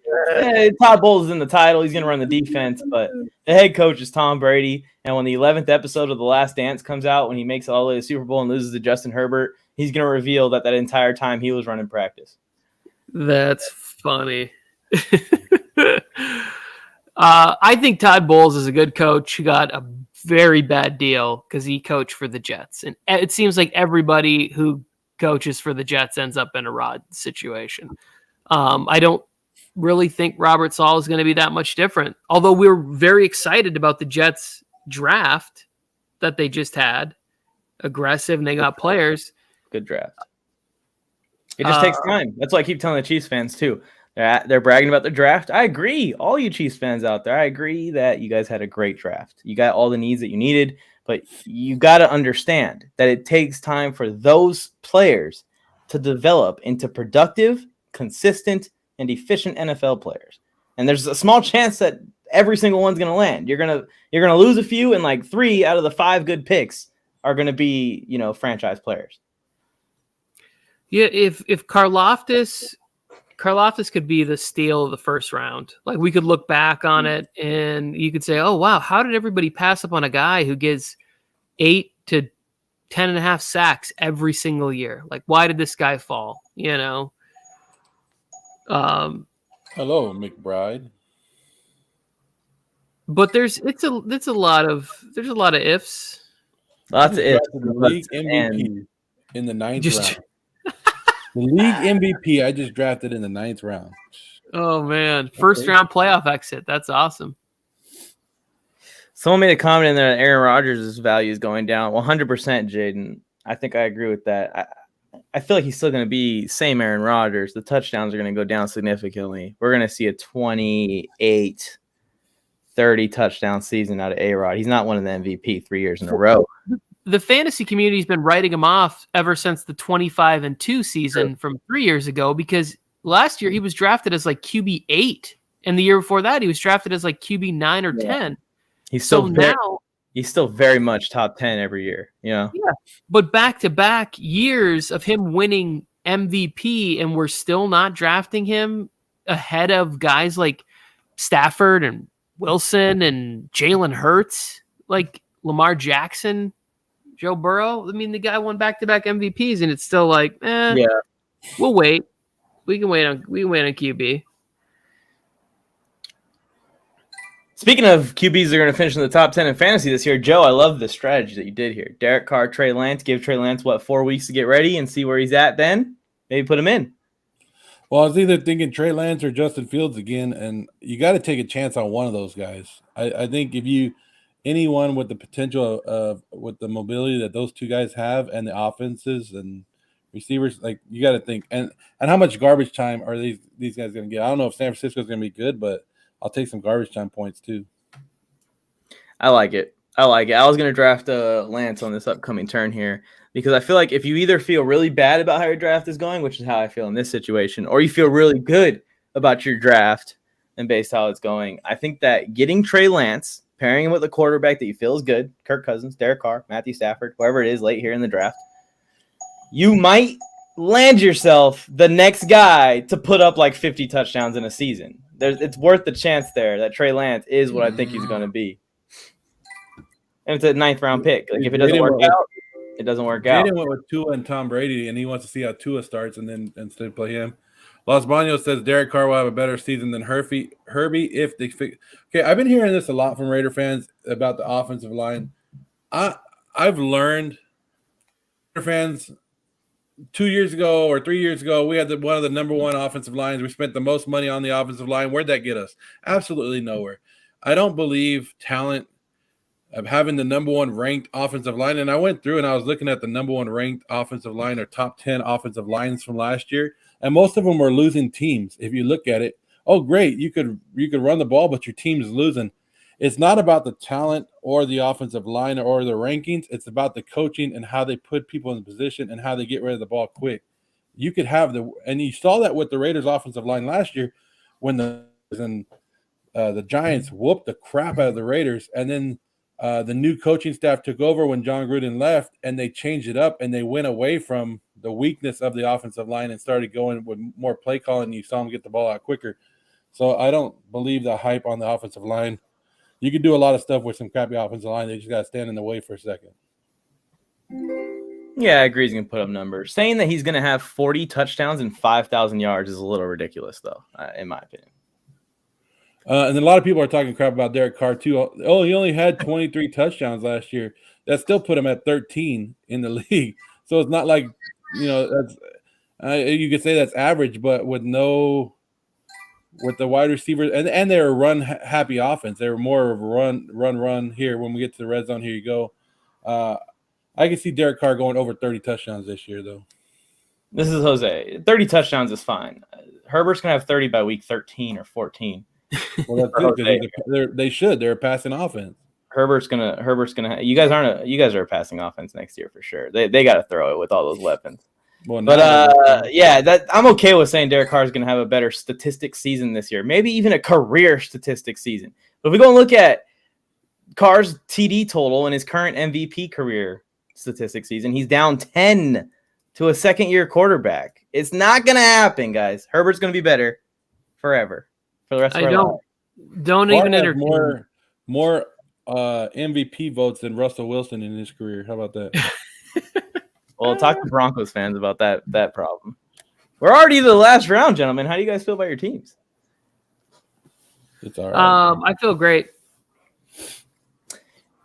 S2: Todd Bowles is in the title. He's going to run the defense, but the head coach is Tom Brady. And when the 11th episode of The Last Dance comes out, when he makes it all the way to the Super Bowl and loses to Justin Herbert, he's going to reveal that entire time he was running practice.
S1: That's funny. I think Todd Bowles is a good coach. He got a very bad deal because he coached for the Jets. And it seems like everybody who coaches for the Jets ends up in a Rod situation. I don't really think Robert Saleh is going to be that much different. Although we're very excited about the Jets draft that they just had. Aggressive, and they got players.
S2: Good draft. It just takes time. That's why I keep telling the Chiefs fans too. They're bragging about the draft. I agree. All you Chiefs fans out there, I agree that you guys had a great draft. You got all the needs that you needed, but you got to understand that it takes time for those players to develop into productive, consistent, and efficient NFL players. And there's a small chance that every single one's going to land. You're going to lose a few, and like 3 out of the 5 good picks are going to be, franchise players.
S1: Yeah, if Karlaftis could be the steal of the first round. Like, we could look back on it and you could say, oh, wow, how did everybody pass up on a guy who gets 8 to 10.5 sacks every single year? Like, why did this guy fall?
S3: Hello, McBride.
S1: But there's a lot of ifs.
S2: Lots of ifs.
S3: The league MVP in the 9th round. The league MVP I just drafted in the 9th round.
S1: Oh man, first round playoff exit. That's awesome.
S2: Someone made a comment in there that Aaron Rodgers' value is going down. 100%, Jaden. I think I agree with that. I feel like he's still going to be same Aaron Rodgers. The touchdowns are going to go down significantly. We're going to see a 28, 30 touchdown season out of A-Rod. He's not one of the MVP 3 years in a row.
S1: The fantasy community has been writing him off ever since the 25-2 season from 3 years ago, because last year he was drafted as like QB 8, and the year before that he was drafted as like QB 9 or 10.
S2: He's still he's still very much top 10 every year. Yeah.
S1: But back-to-back years of him winning MVP, and we're still not drafting him ahead of guys like Stafford and Wilson and Jalen Hurts, like Lamar Jackson, Joe Burrow. I mean, the guy won back-to-back MVPs, and it's still like, we'll wait. We can wait on QB.
S2: Speaking of QBs that are going to finish in the top 10 in fantasy this year, Joe, I love the strategy that you did here. Derek Carr, Trey Lance, give Trey Lance, 4 weeks to get ready and see where he's at then? Maybe put him in.
S3: Well, I was either thinking Trey Lance or Justin Fields again, and you got to take a chance on one of those guys. I think if anyone with the potential of with the mobility that those two guys have and the offenses and receivers, like you got to think and how much garbage time are these guys going to get? I don't know if San Francisco is going to be good, but I'll take some garbage time points too.
S2: I like it. I was going to draft Lance on this upcoming turn here because I feel like if you either feel really bad about how your draft is going, which is how I feel in this situation, or you feel really good about your draft and based how it's going, I think that getting Trey Lance, pairing him with a quarterback that you feel is good, Kirk Cousins, Derek Carr, Matthew Stafford, whoever it is late here in the draft, you might land yourself the next guy to put up like 50 touchdowns in a season. It's worth the chance there that Trey Lance is what I think he's going to be. And it's a 9th round pick. Like if it doesn't work out, it doesn't work out.
S3: Jaden went with Tua and Tom Brady, and he wants to see how Tua starts and then instead play him. Los Banos says Derek Carr will have a better season than Herbie if they fix. Okay, I've been hearing this a lot from Raider fans about the offensive line. I've learned fans 2 years ago or 3 years ago, we had one of the number one offensive lines. We spent the most money on the offensive line. Where'd that get us? Absolutely nowhere. I don't believe talent of having the number one ranked offensive line. And I went through and I was looking at the number one ranked offensive line or top 10 offensive lines from last year. And most of them were losing teams. If you look at it, oh, great. You could run the ball, but your team's losing. It's not about the talent or the offensive line or the rankings. It's about the coaching and how they put people in position and how they get rid of the ball quick. You could have and you saw that with the Raiders offensive line last year when the Giants whooped the crap out of the Raiders. And then the new coaching staff took over when John Gruden left, and they changed it up and they went away from the weakness of the offensive line and started going with more play calling. You saw them get the ball out quicker. So I don't believe the hype on the offensive line. You can do a lot of stuff with some crappy offensive line. They just got to stand in the way for a second.
S2: Yeah, I agree he's going to put up numbers. Saying that he's going to have 40 touchdowns and 5,000 yards is a little ridiculous, though, in my opinion.
S3: And then a lot of people are talking crap about Derek Carr, too. Oh, he only had 23 touchdowns last year. That still put him at 13 in the league. So it's not like, that's you could say that's average, but with the wide receivers, and they're a run-happy offense. They were more of a run here. When we get to the red zone, here you go. I can see Derek Carr going over 30 touchdowns this year, though.
S2: This is Jose. 30 touchdowns is fine. Herbert's going to have 30 by week 13 or 14.
S3: Well, that's good. They should. They're a passing offense.
S2: Herbert's gonna. You guys are a passing offense next year for sure. They got to throw it with all those weapons.
S3: Well,
S2: I'm okay with saying Derek Carr is going to have a better statistic season this year, maybe even a career statistic season. But if we go and look at Carr's TD total in his current MVP career statistic season, he's down 10 to a second-year quarterback. It's not going to happen, guys. Herbert's going to be better forever for the rest of our life.
S1: Don't even entertain
S3: more MVP votes than Russell Wilson in his career. How about that?
S2: Well, talk to Broncos fans about that problem. We're already to the last round, gentlemen. How do you guys feel about your teams?
S3: It's all right.
S1: I feel great.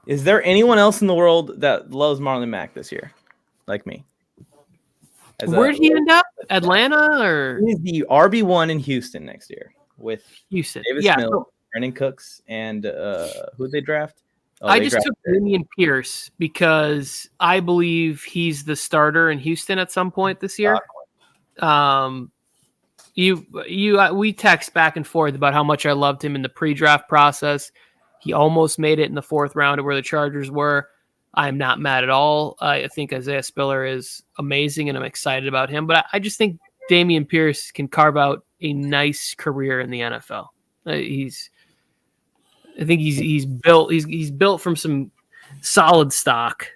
S2: Is there anyone else in the world that loves Marlon Mack this year, like me?
S1: Where'd he end up? Atlanta or?
S2: He's the RB1 in Houston next year with
S1: Houston.
S2: Davis Mills, Brandon Cooks, and who'd they draft?
S1: I just took Dameon Pierce because I believe he's the starter in Houston at some point this year. We text back and forth about how much I loved him in the pre-draft process. He almost made it in the 4th round of where the Chargers were. I'm not mad at all. I think Isaiah Spiller is amazing, and I'm excited about him. But I just think Dameon Pierce can carve out a nice career in the NFL. I think he's built from some solid stock.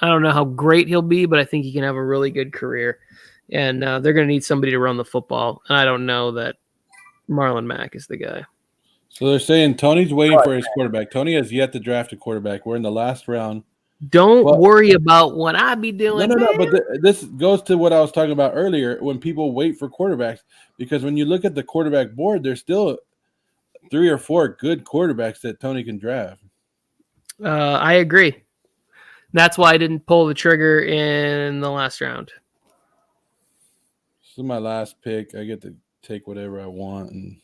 S1: I don't know how great he'll be, but I think he can have a really good career. And they're going to need somebody to run the football. And I don't know that Marlon Mack is the guy.
S3: So they're saying Tony's waiting for his quarterback. Tony has yet to draft a quarterback. We're in the last round.
S1: Don't worry about what I be doing.
S3: No. But this goes to what I was talking about earlier when people wait for quarterbacks. Because when you look at the quarterback board, there's still 3 or 4 good quarterbacks that Tony can draft.
S1: I agree. That's why I didn't pull the trigger in the last round.
S3: This is my last pick. I get to take whatever I want. And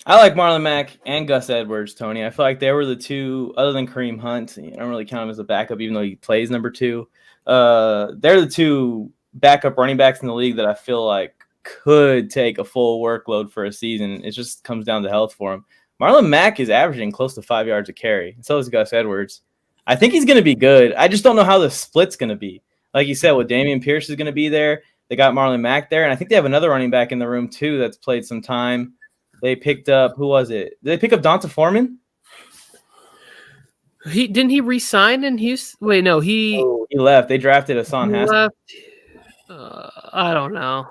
S2: I like Marlon Mack and Gus Edwards, Tony. I feel like they were the two, other than Kareem Hunt. I don't really count him as a backup, even though he plays number 2. They're the two backup running backs in the league that I feel like could take a full workload for a season. It just comes down to health for him. Marlon Mack is averaging close to 5 yards a carry, and so is Gus Edwards. I think he's going to be good. I just don't know how the split's going to be. Like you said, with Dameon Pierce is going to be there. They got Marlon Mack there, and I think they have another running back in the room too that's played some time. They picked up, who was it? Did they pick up Donta Foreman?
S1: Didn't he re-sign in Houston? Wait, no, he
S2: left. They drafted Hassan Haskins.
S1: I don't know.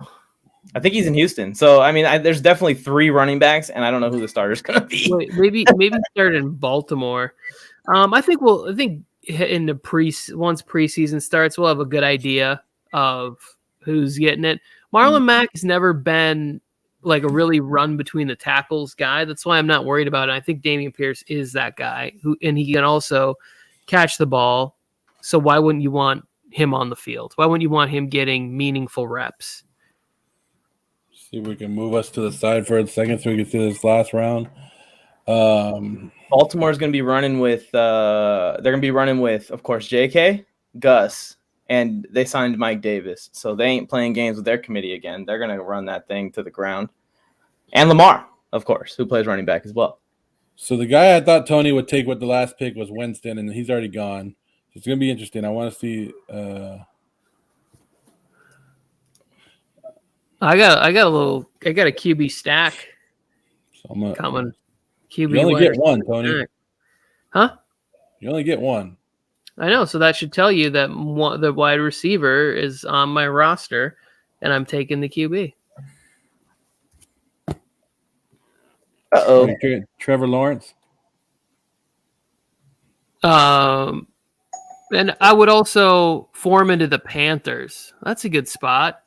S2: I think he's in Houston. So I mean, there's definitely 3 running backs, and I don't know who the starter's going to be.
S1: Wait, maybe started in Baltimore. I think in the once preseason starts, we'll have a good idea of who's getting it. Marlon Mack has never been like a really run between the tackles guy. That's why I'm not worried about it. I think Dameon Pierce is that guy and he can also catch the ball. So why wouldn't you want him on the field? Why wouldn't you want him getting meaningful reps?
S3: See if we can move us to the side for a second so we can see this last round.
S2: Baltimore's going to be running with of course, JK, Gus, and they signed Mike Davis. So they ain't playing games with their committee again. They're going to run that thing to the ground. And Lamar, of course, who plays running back as well.
S3: So the guy I thought Tony would take with the last pick was Winston, and he's already gone. So it's going to be interesting. I want to see
S1: I got a QB stack.
S3: So I'm
S1: coming.
S3: QB. You only get one, Tony.
S1: Stack. Huh?
S3: You only get one.
S1: I know, so that should tell you that the wide receiver is on my roster, and I'm taking the QB.
S2: Uh-oh.
S3: Trevor Lawrence.
S1: And I would also form into the Panthers. That's a good spot.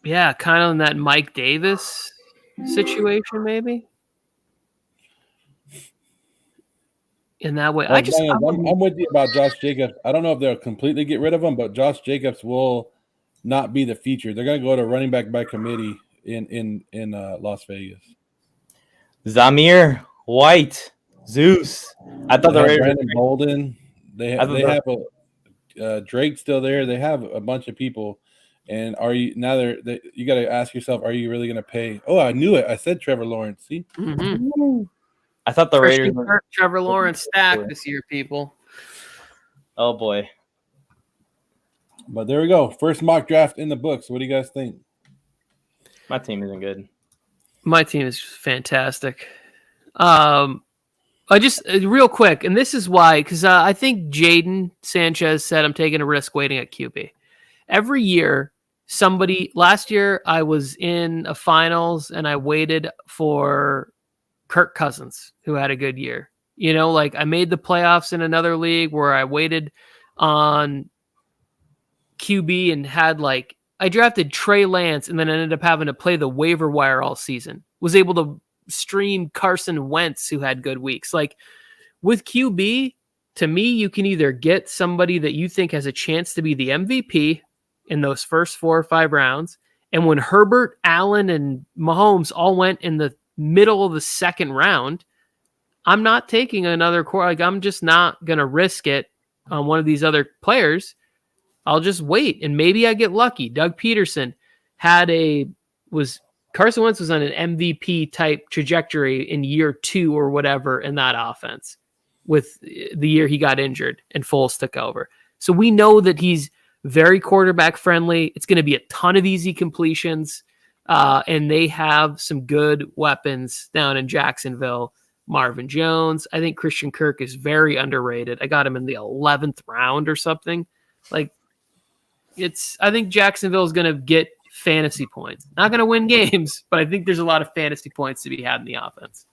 S1: Yeah, kind of in that Mike Davis situation, maybe. In that way,
S3: I'm with you about Josh Jacobs. I don't know if they'll completely get rid of him, but Josh Jacobs will not be the feature. They're going to go to running back by committee in Las Vegas.
S2: Zamir White, Zeus. I thought
S3: they Brandon Bolden. They have Drake still there. They have a bunch of people. And you got to ask yourself, are you really going to pay? Oh, I knew it. I said Trevor Lawrence. See.
S1: Mm-hmm.
S2: I thought the Raiders
S1: were Trevor Lawrence stack this year, people.
S2: Oh boy.
S3: But there we go. First mock draft in the books. What do you guys think?
S2: My team isn't good.
S1: My team is fantastic. I just real quick, and this is why, because I think Jaden Sanchez said I'm taking a risk waiting at QB. Every year, last year I was in a finals and I waited for Kirk Cousins, who had a good year. You know, like I made the playoffs in another league where I waited on QB and I drafted Trey Lance and then ended up having to play the waiver wire all season. Was able to stream Carson Wentz, who had good weeks. Like with QB, to me, you can either get somebody that you think has a chance to be the MVP in those first 4 or 5 rounds. And when Herbert, Allen, and Mahomes all went in the middle of the second round, I'm not taking another core. Like I'm just not going to risk it on one of these other players. I'll just wait. And maybe I get lucky. Doug Peterson Carson Wentz was on an MVP type trajectory in year 2 or whatever in that offense with the year he got injured and Foles took over. So we know that he's very quarterback friendly. It's going to be a ton of easy completions. And they have some good weapons down in Jacksonville. Marvin Jones. I think Christian Kirk is very underrated. I got him in the 11th round or something. I think Jacksonville is going to get fantasy points. Not going to win games, but I think there's a lot of fantasy points to be had in the offense.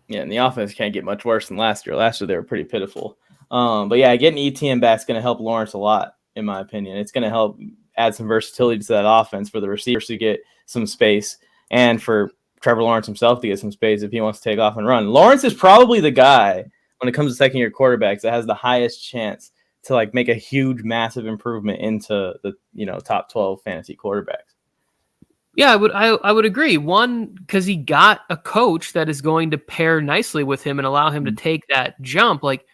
S2: Yeah, and the offense can't get much worse than last year. Last year they were pretty pitiful. But yeah, getting ETN back is going to help Lawrence a lot, in my opinion. It's going to help add some versatility to that offense for the receivers to get some space and for Trevor Lawrence himself to get some space if he wants to take off and run. Lawrence is probably the guy when it comes to second-year quarterbacks that has the highest chance to make a huge, massive improvement into the top 12 fantasy quarterbacks.
S1: Yeah, I would agree. One, because he got a coach that is going to pair nicely with him and allow him to take that jump. Like,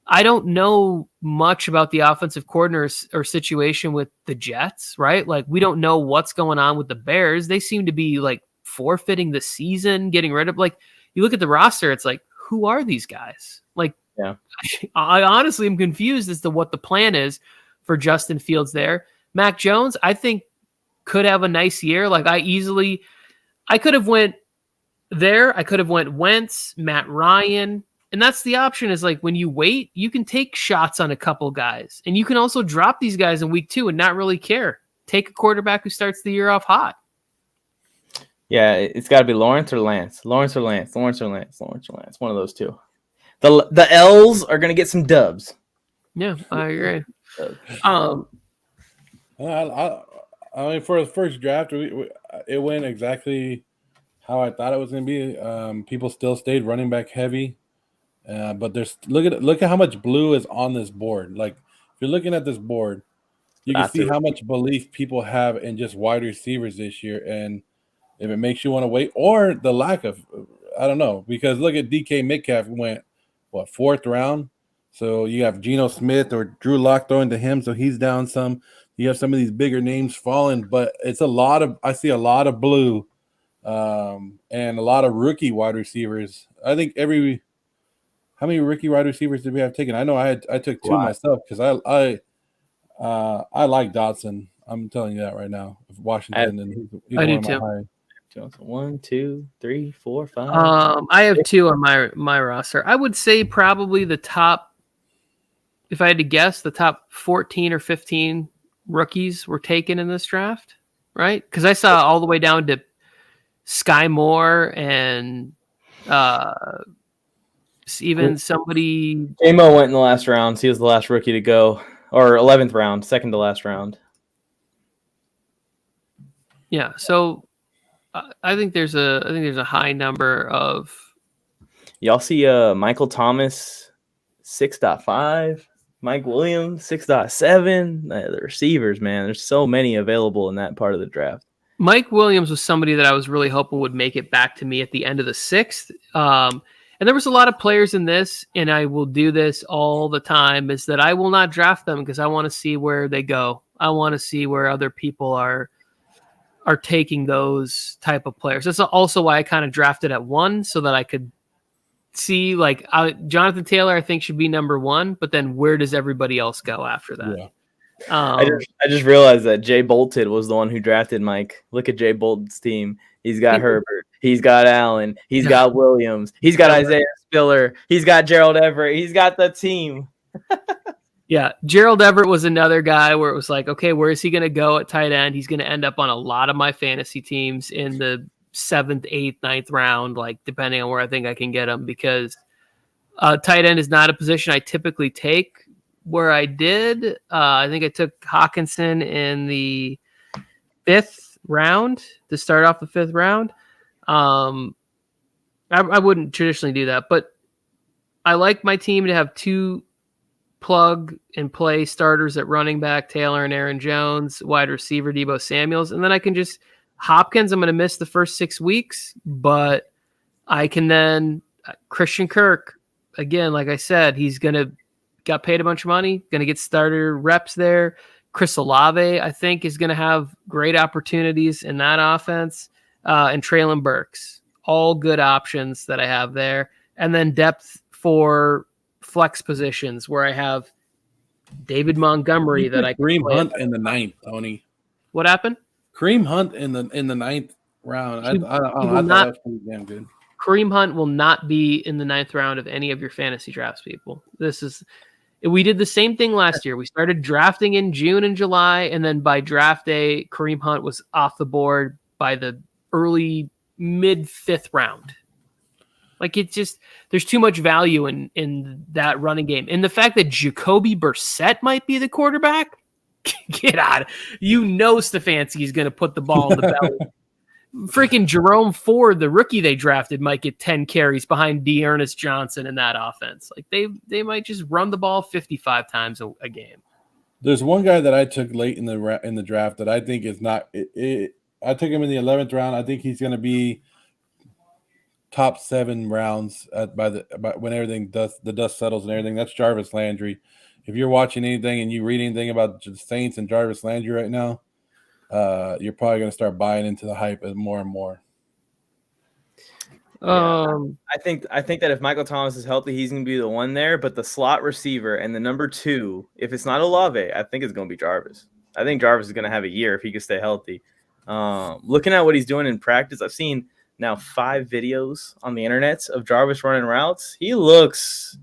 S1: I don't know much about the offensive coordinator or situation with the Jets, right? Like, we don't know what's going on with the Bears. They seem to be like forfeiting the season, getting rid of, like, you look at the roster, it's like, who are these guys? Like,
S2: Yeah.
S1: I honestly am confused as to what the plan is for Justin Fields there. Mac Jones, I think, could have a nice year. Like, I could have went there. I could have went Wentz, Matt Ryan. And that's the option, is like, when you wait, you can take shots on a couple guys, and you can also drop these guys in week 2 and not really care. Take a quarterback who starts the year off hot.
S2: Yeah, it's got to be Lawrence or Lance. Lawrence or Lance. Lawrence or Lance. Lawrence or Lance. One of those two. The L's are going to get some dubs.
S1: Yeah, I agree.
S3: I mean, for the first draft, it went exactly how I thought it was going to be. People still stayed running back heavy, but there's look at how much blue is on this board. Like, if you're looking at this board, you can see how much belief people have in just wide receivers this year, and if it makes you want to wait, or the lack of, I don't know, because look at DK Metcalf went, 4th round? So you have Geno Smith or Drew Lock throwing to him, so he's down some. You have some of these bigger names falling, but it's I see a lot of blue and a lot of rookie wide receivers. I think how many rookie wide receivers did we have taken? I know I took 2 myself, because I like Dotson. I'm telling you that right now. Washington, and he's
S1: I
S3: one
S1: do
S3: of
S1: too.
S3: my high.
S2: 1, 2, 3, 4, 5.
S1: I have 2 on my roster. I would say probably the top, if I had to guess, the top 14 or 15 rookies were taken in this draft, right? Because I saw all the way down to Sky Moore and even somebody.
S2: J-Mo went in the last round. So he was the last rookie to go, or 11th round, second to last round.
S1: Yeah, so I think there's a high number of.
S2: Y'all see Michael Thomas 6.5, Mike Williams 6.7. The receivers, man, there's so many available in that part of the draft.
S1: Mike Williams was somebody that I was really hoping would make it back to me at the end of the 6th. And there was a lot of players in this, and I will do this all the time, is that I will not draft them because I want to see where they go. I want to see where other people are taking those type of players. That's also why I kind of drafted at 1, so that I could see, like, Jonathan Taylor, I think, should be number 1, but then where does everybody else go after that?
S3: Yeah.
S2: I just realized that Jay Bolton was the one who drafted Mike. Look at Jay Bolton's team. He's got Herbert. He's got Allen. He's got Williams. He's got Isaiah Spiller. He's got Gerald Everett. He's got the team.
S1: Yeah, Gerald Everett was another guy where it was like, okay, where is he going to go at tight end? He's going to end up on a lot of my fantasy teams in the 7th, 8th, 9th round, like, depending on where I think I can get him, because tight end is not a position I typically take. Where I did, I think I took Hawkinson in the 5th round to start off the 5th round. I wouldn't traditionally do that, but I like my team to have 2 plug and play starters at running back, Taylor and Aaron Jones, wide receiver Deebo Samuels, and then I can just Hopkins. I'm going to miss the first 6 weeks, but I can then Christian Kirk again. Like I said, he's got paid a bunch of money, going to get starter reps there. Chris Olave, I think, is going to have great opportunities in that offense, and Treylon Burks, all good options that I have there, and then depth for flex positions where I have David Montgomery that I can
S3: Kareem
S1: play.
S3: Hunt in the 9th, Tony.
S1: What happened?
S3: Kareem Hunt in the 9th round. I thought that was pretty damn good.
S1: Kareem Hunt will not be in the 9th round of any of your fantasy drafts, people. We did the same thing last year. We started drafting in June and July, and then by draft day, Kareem Hunt was off the board by the early mid 5th round. Like, it's just, there's too much value in that running game. And the fact that Jacoby Brissett might be the quarterback, get out. Stefanski is going to put the ball in the belly. Freaking Jerome Ford, the rookie they drafted, might get 10 carries behind Dearness Johnson in that offense. Like, they might just run the ball 55 times a game.
S3: There's one guy that I took late in the draft that I think is not I took him in the 11th round. I think he's going to be top 7 rounds by when the dust settles and everything. That's Jarvis Landry. If you're watching anything and you read anything about the Saints and Jarvis Landry right now, you're probably going to start buying into the hype more and more.
S2: Yeah, I think that if Michael Thomas is healthy, he's going to be the one there. But the slot receiver and the number 2, if it's not Olave, I think it's going to be Jarvis. I think Jarvis is going to have a year if he can stay healthy. Looking at what he's doing in practice, I've seen now 5 videos on the internet of Jarvis running routes. He looks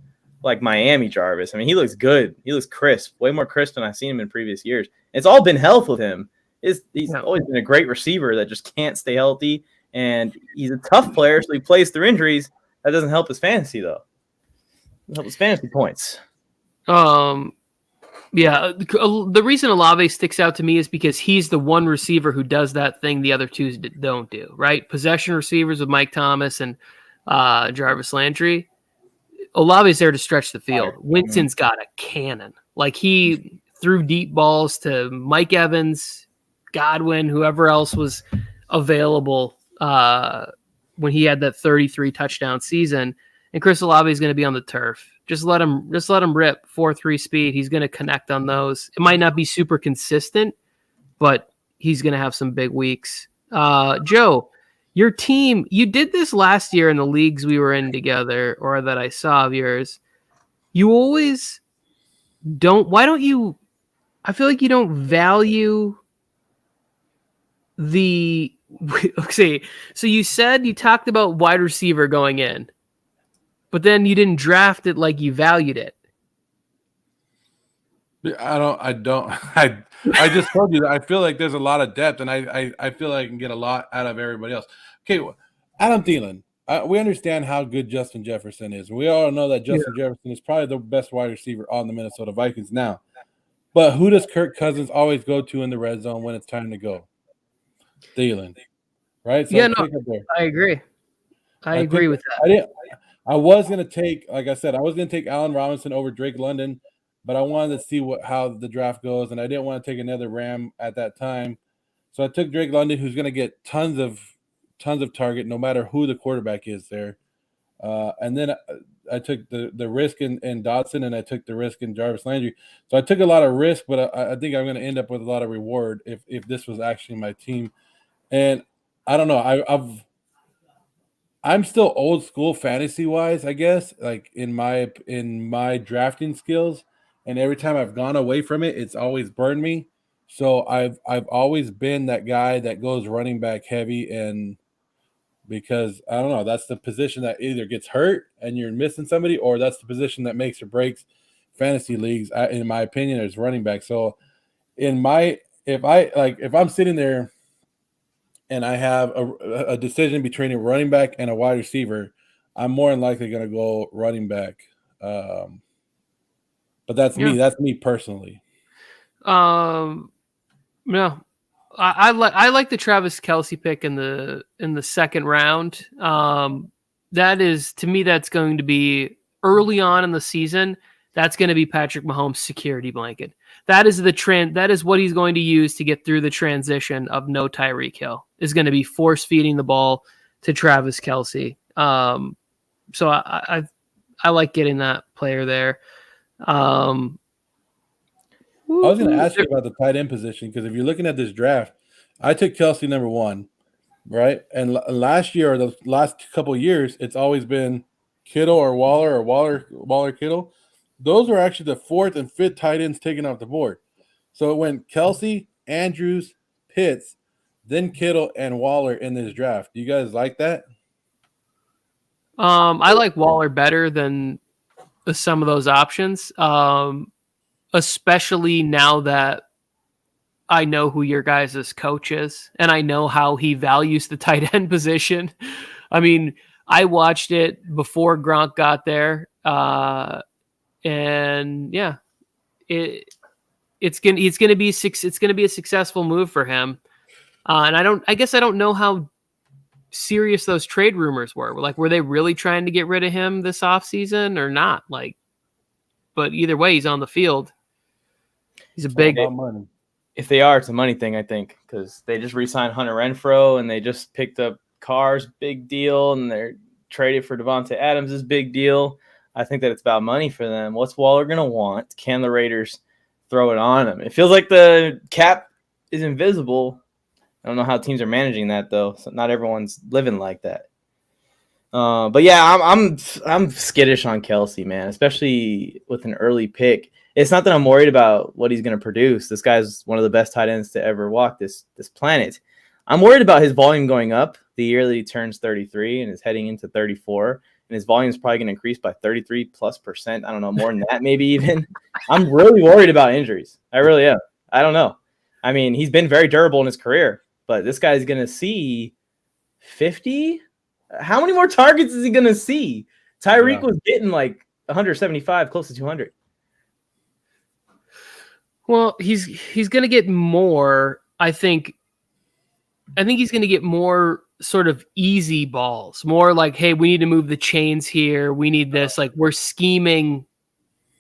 S2: like Miami Jarvis. I mean, he looks good. He looks crisp, way more crisp than I've seen him in previous years. It's all been health with him. He's always been a great receiver that just can't stay healthy. And he's a tough player, so he plays through injuries. That doesn't help his fantasy, though. It helps his fantasy points.
S1: Yeah, the reason Olave sticks out to me is because he's the one receiver who does that thing the other two don't do, right? Possession receivers with Mike Thomas and Jarvis Landry. Olave's there to stretch the field. Winston's got a cannon. Like, he threw deep balls to Mike Evans, Godwin, whoever else was available when he had that 33 touchdown season. And Chris Olave is going to be on the turf. Just let him rip 4.3 speed. He's going to connect on those. It might not be super consistent, but he's going to have some big weeks. Joe, your team, you did this last year in the leagues we were in together, or that I saw of yours. You always don't. Why don't you? I feel like you don't value the. Okay, so you said you talked about wide receiver going in, but then you didn't draft it like you valued it.
S3: I just told you that I feel like there's a lot of depth, and I feel like I can get a lot out of everybody else. Okay, Adam Thielen. We understand how good Justin Jefferson is. We all know that Justin Jefferson is probably the best wide receiver on the Minnesota Vikings now. But who does Kirk Cousins always go to in the red zone when it's time to go? Thielen, right? So
S1: I agree. I agree with that.
S3: I was going to take, like I said, Allen Robinson over Drake London, but I wanted to see how the draft goes, and I didn't want to take another Ram at that time. So I took Drake London, who's going to get tons of target, no matter who the quarterback is there. And then I took the risk in Dotson, and I took the risk in Jarvis Landry. So I took a lot of risk, but I think I'm going to end up with a lot of reward if this was actually my team. And I don't know. I'm still old school fantasy wise, I guess, like in my drafting skills. And every time I've gone away from it, it's always burned me. So I've always been that guy that goes running back heavy, and because I don't know, that's the position that either gets hurt and you're missing somebody, or that's the position that makes or breaks fantasy leagues, in my opinion, is running back. So if I'm sitting there and I have a decision between a running back and a wide receiver, I'm more than likely going to go running back. But that's me. That's me personally.
S1: No, I like the Travis Kelce pick in the second round. That is, to me, that's going to be early on in the season. That's going to be Patrick Mahomes' security blanket. That is the trend. That is what he's going to use to get through the transition of no Tyreek Hill. Is going to be force feeding the ball to Travis Kelce. So I like getting that player there.
S3: I was going to ask you about the tight end position, because if you're looking at this draft, I took Kelce number 1, right? And last year, or the last couple of years, it's always been Kittle or Waller Kittle. Those are actually the 4th and 5th tight ends taken off the board. So it went Kelce, Andrews, Pitts, then Kittle and Waller in this draft. Do you guys like that?
S1: I like Waller better than some of those options, especially now that I know who your guys' coach is, and I know how he values the tight end position. I mean, I watched it before Gronk got there, and yeah, it's gonna be a successful move for him. And I guess I don't know how serious those trade rumors were. Like, were they really trying to get rid of him this offseason or not? Like, but either way, he's on the field. He's a big money.
S2: If they are, it's a money thing, I think, because they just re-signed Hunter Renfrow and they just picked up Carr's big deal and they're traded for Devontae Adams' big deal. I think that it's about money for them. What's Waller going to want? Can the Raiders throw it on him? It feels like the cap is invisible. I don't know how teams are managing that, though. So not everyone's living like that. But yeah, I'm skittish on Kelsey, man, especially with an early pick. It's not that I'm worried about what he's going to produce. This guy's one of the best tight ends to ever walk this planet. I'm worried about his volume going up the year that he turns 33 and is heading into 34. And his volume is probably going to increase by 33+%. I don't know, more than that, maybe even. I'm really worried about injuries. I really am. I don't know. I mean, he's been very durable in his career, but this guy's going to see 50. How many more targets is he going to see? Tyreek was getting like 175, close to 200.
S1: Well, he's going to get more. I think he's going to get more sort of easy balls, more like, hey, we need to move the chains here. We need this. Like, we're scheming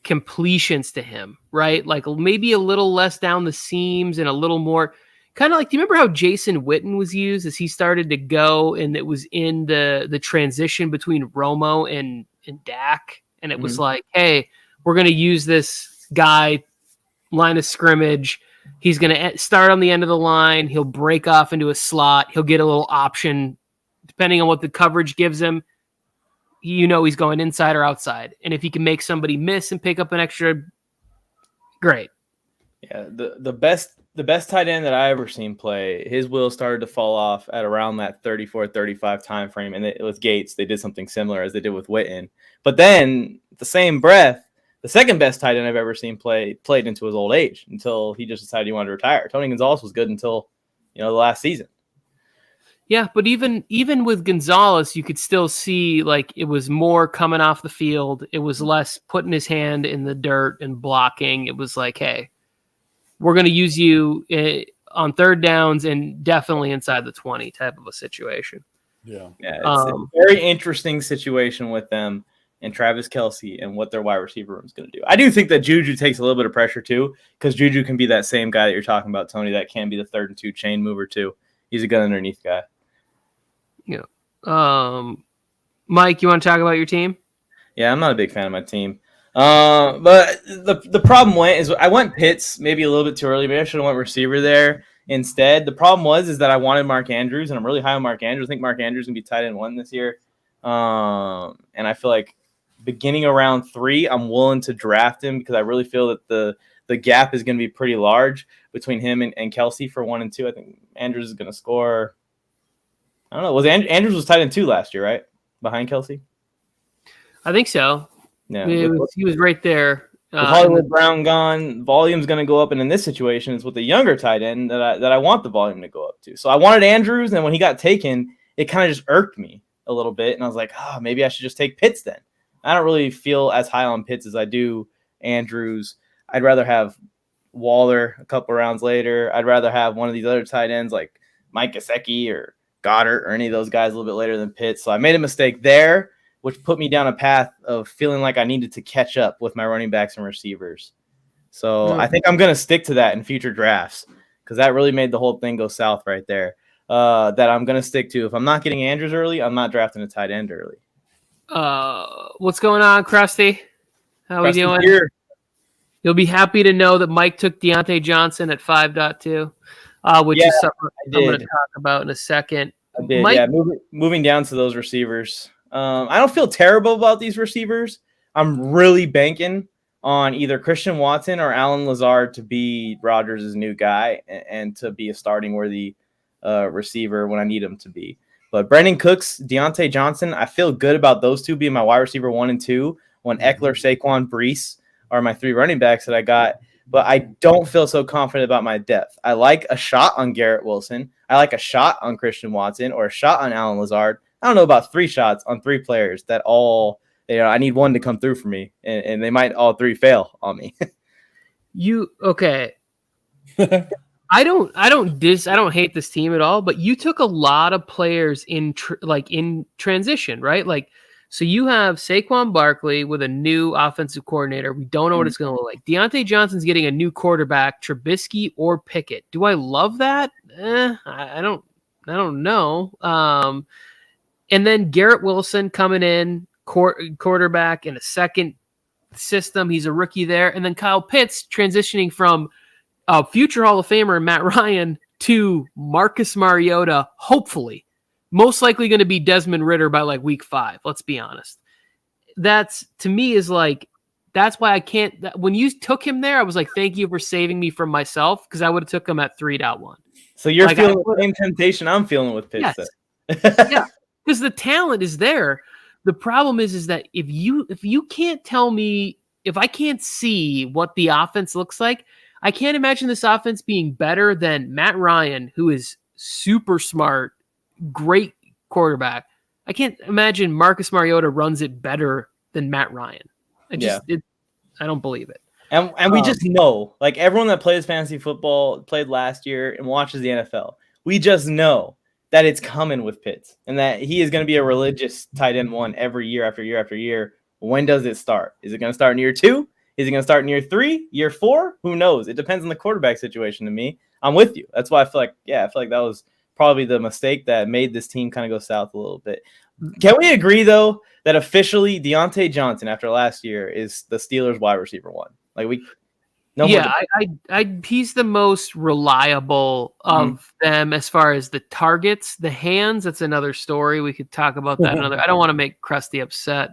S1: completions to him, right? Like maybe a little less down the seams and a little more kind of like, do you remember how Jason Witten was used as he started to go and it was in the transition between Romo and Dak? And it was like, hey, we're going to use this guy line of scrimmage. He's going to start on the end of the line. He'll break off into a slot. He'll get a little option depending on what the coverage gives him. He's going inside or outside. And if he can make somebody miss and pick up an extra, great.
S2: Yeah, the best tight end that I ever seen play, his wheels started to fall off at around that 34-35 time frame. And with Gates, they did something similar as they did with Witten. But then, the same breath, the second best tight end I've ever seen played into his old age until he just decided he wanted to retire. Tony Gonzalez was good until the last season.
S1: Yeah, but even with Gonzalez, you could still see like it was more coming off the field. It was less putting his hand in the dirt and blocking. It was like, hey, we're going to use you on third downs and definitely inside the 20 type of a situation.
S2: Yeah, it's a very interesting situation with them and Travis Kelce and what their wide receiver room is going to do. I do think that Juju takes a little bit of pressure too, because Juju can be that same guy that you're talking about, Tony, that can be the 3rd and 2 chain mover too. He's a gun underneath guy.
S1: Yeah. Mike, you want to talk about your team?
S2: Yeah, I'm not a big fan of my team. But the problem is I went Pitts maybe a little bit too early. Maybe I should have went receiver there instead. The problem is that I wanted Mark Andrews, and I'm really high on Mark Andrews. I think Mark Andrews is going to be tight end 1 this year. And I feel like beginning around 3, I'm willing to draft him because I really feel that the gap is going to be pretty large between him and Kelsey for 1 and 2. I think Andrews is going to score. I don't know. Andrews was tight end 2 last year, right? Behind Kelsey?
S1: I think so.
S2: Yeah.
S1: He was right there.
S2: With Hollywood Brown gone, volume's going to go up. And in this situation, it's with the younger tight end that I want the volume to go up to. So I wanted Andrews, and when he got taken, it kind of just irked me a little bit. And I was like, maybe I should just take Pitts then. I don't really feel as high on Pitts as I do Andrews. I'd rather have Waller a couple rounds later. I'd rather have one of these other tight ends like Mike Gesicki or Goddard or any of those guys a little bit later than Pitts. So I made a mistake there, which put me down a path of feeling like I needed to catch up with my running backs and receivers. So I think I'm going to stick to that in future drafts because that really made the whole thing go south right there. That I'm going to stick to. If I'm not getting Andrews early, I'm not drafting a tight end early.
S1: What's going on, Krusty? How are we doing?
S2: Here.
S1: You'll be happy to know that Mike took Deontay Johnson at 5.2, which is something I'm going to talk about in a second.
S2: I did,
S1: Mike,
S2: moving down to those receivers. I don't feel terrible about these receivers. I'm really banking on either Christian Watson or Alan Lazard to be Rodgers' new guy and to be a starting worthy receiver when I need him to be. But Brandon Cooks, Deontay Johnson, I feel good about those two being my wide receiver 1 and 2 when Eckler, Saquon, Breece are my 3 running backs that I got. But I don't feel so confident about my depth. I like a shot on Garrett Wilson. I like a shot on Christian Watson or a shot on Alan Lazard. I don't know about 3 shots on 3 players that all, I need one to come through for me, and they might all 3 fail on me.
S1: Okay. I don't hate this team at all, but you took a lot of players in transition, right? Like So you have Saquon Barkley with a new offensive coordinator. We don't know what it's going to look like. Deontay Johnson's getting a new quarterback, Trubisky or Pickett. Do I love that? I don't know. And then Garrett Wilson coming in, quarterback in a second system. He's a rookie there. And then Kyle Pitts transitioning from future Hall of Famer Matt Ryan to Marcus Mariota, hopefully. Most likely going to be Desmond Ridder by like week 5. Let's be honest. That's, to me, is like, that's why I can't. When you took him there, I was like, thank you for saving me from myself, because I would have took him at 3.1.
S2: So you're feeling the same temptation I'm feeling with Pitts.
S1: Yes. Yeah, because the talent is there. The problem is that if you can't tell me, if I can't see what the offense looks like, I can't imagine this offense being better than Matt Ryan, who is super smart, great quarterback. I can't imagine Marcus Mariota runs it better than Matt Ryan. I don't believe it.
S2: And we just know, like everyone that plays fantasy football, played last year and watches the NFL, we just know that it's coming with Pitts and that he is going to be a religious tight end one every year after year after year. When does it start? Is it going to start in year 2? Is it going to start in year 3, year 4? Who knows? It depends on the quarterback situation to me. I'm with you. That's why I feel like that was probably the mistake that made this team kind of go south a little bit. Can we agree, though, that officially Deontay Johnson after last year is the Steelers wide receiver 1?
S1: He's the most reliable of them as far as the targets. The hands, that's another story. We could talk about that another. I don't want to make Krusty upset.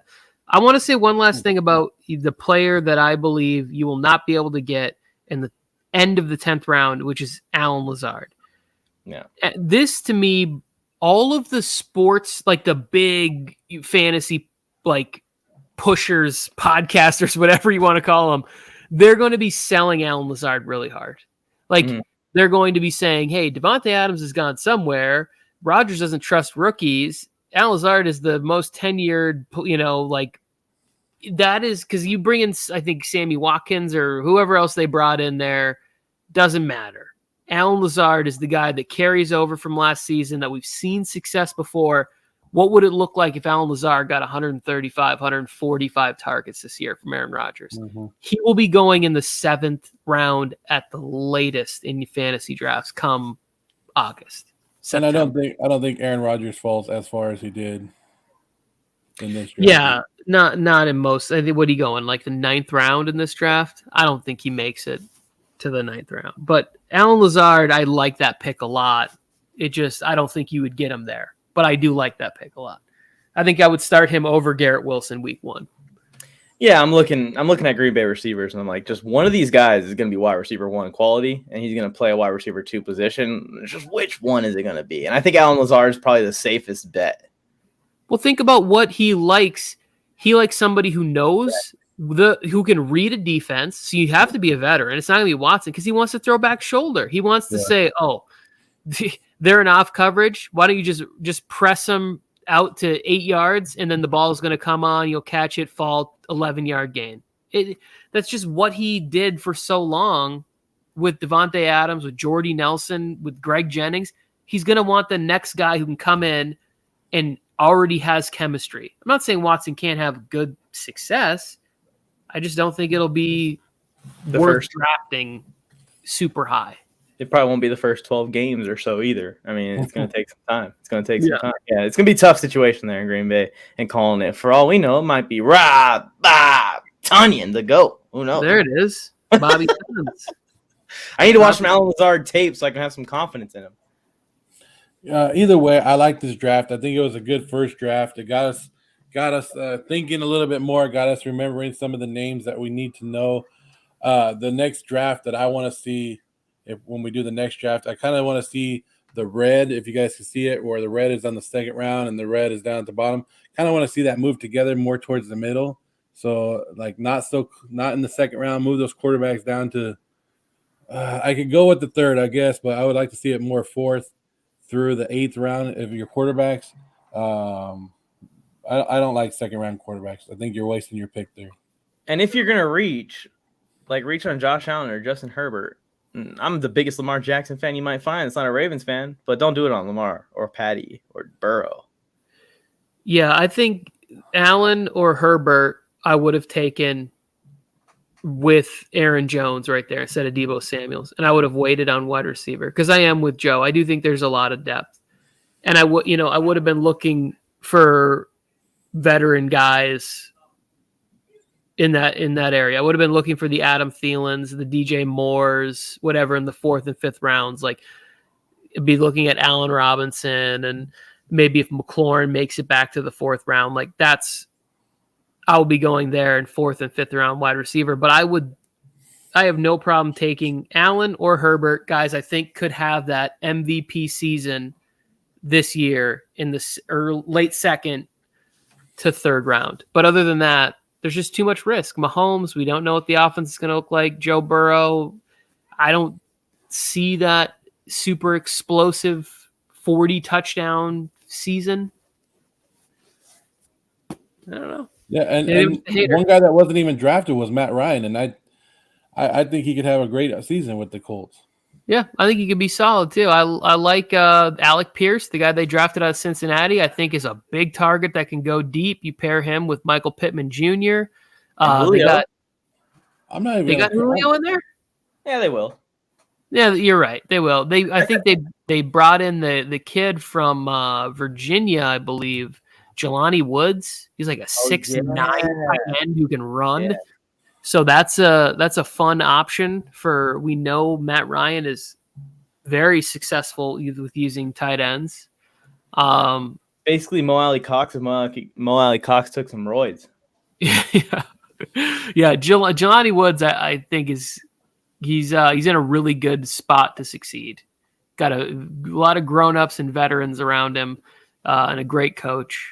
S1: I want to say one last thing about the player that I believe you will not be able to get in the end of the 10th round, which is Alan Lazard.
S2: Yeah.
S1: This, to me, all of the sports, like the big fantasy, like pushers, podcasters, whatever you want to call them, they're going to be selling Alan Lazard really hard. Like they're going to be saying, hey, Devontae Adams has gone somewhere. Rodgers doesn't trust rookies. Alan Lazard is the most tenured, like that is because you bring in, I think, Sammy Watkins or whoever else they brought in there. Doesn't matter. Alan Lazard is the guy that carries over from last season, that we've seen success before. What would it look like if Alan Lazard got 135, 145 targets this year from Aaron Rodgers? He will be going in the 7th round at the latest in fantasy drafts come August. September.
S3: And I don't think Aaron Rodgers falls as far as he did in this draft.
S1: Yeah, not in most. I think, what he going, like the 9th round in this draft? I don't think he makes it to the 9th round. But Alan Lazard, I like that pick a lot. I don't think you would get him there. But I do like that pick a lot. I think I would start him over Garrett Wilson week 1.
S2: Yeah, I'm looking at Green Bay receivers, and I'm like, just one of these guys is going to be wide receiver 1 quality, and he's going to play a wide receiver 2 position. Just which one is it going to be? And I think Alan Lazard is probably the safest bet.
S1: Well, think about what he likes. He likes somebody who knows who can read a defense. So you have to be a veteran. It's not going to be Watson because he wants to throw back shoulder. He wants to say, "Oh, they're in off coverage. Why don't you just press them out to 8 yards, and then the ball is going to come on. You'll catch it, fall, 11-yard gain." That's just what he did for so long with Devontae Adams, with Jordy Nelson, with Greg Jennings. He's going to want the next guy who can come in and already has chemistry. I'm not saying Watson can't have good success. I just don't think it'll be worth drafting super high.
S2: It probably won't be the first 12 games or so either. I mean, it's going to take some time. It's going to take some time. Yeah, it's going to be a tough situation there in Green Bay and calling it. For all we know, it might be Rob Tonyan, the GOAT. Who knows?
S1: There it is. Bobby Simmons.
S2: I need to watch some Alan Lazard tape so I can have some confidence in him.
S3: Either way, I like this draft. I think it was a good first draft. It got us thinking a little bit more, got us remembering some of the names that we need to know. The next draft that I want to see, when we do the next draft, I kind of want to see the red, if you guys can see it, where the red is on the 2nd round and the red is down at the bottom. Kind of want to see that move together more towards the middle. So, like, not in the 2nd round, move those quarterbacks down to I could go with the 3rd, I guess, but I would like to see it more 4th through the 8th round of your quarterbacks. I don't like 2nd round quarterbacks. I think you're wasting your pick there.
S2: And if you're going to reach on Josh Allen or Justin Herbert, I'm the biggest Lamar Jackson fan you might find. It's not a Ravens fan, but don't do it on Lamar or Patty or Burrow.
S1: Yeah, I think Allen or Herbert, I would have taken with Aaron Jones right there instead of Deebo Samuels, and I would have waited on wide receiver because I am with Joe. I do think there's a lot of depth, and I would have been looking for veteran guys in that area. I would have been looking for the Adam Thielens, the DJ Moores, whatever in the 4th and 5th rounds. Like, be looking at Allen Robinson, and maybe if McLaurin makes it back to the 4th round, like I'll be going there in 4th and 5th round wide receiver. But I have no problem taking Allen or Herbert, guys I think could have that MVP season this year in the late 2nd to 3rd round. But other than that, there's just too much risk. Mahomes, we don't know what the offense is going to look like. Joe Burrow, I don't see that super explosive 40 touchdown season. I don't know.
S3: Yeah, and one guy that wasn't even drafted was Matt Ryan, and I think he could have a great season with the Colts.
S1: Yeah, I think he could be solid too. I like Alec Pierce, the guy they drafted out of Cincinnati. I think is a big target that can go deep. You pair him with Michael Pittman Jr. They got Julio in there.
S2: Yeah, they will.
S1: Yeah, you're right. They will. I think they brought in the kid from Virginia, I believe, Jelani Woods. He's like a 6'9" tight end who can run. Yeah. So that's a fun option for. We know Matt Ryan is very successful with using tight ends.
S2: Basically, Mo Alley Cox. Mo Alley Cox took some roids.
S1: Yeah. Jelani Woods, I think he's in a really good spot to succeed. Got a lot of grown-ups and veterans around him, and a great coach.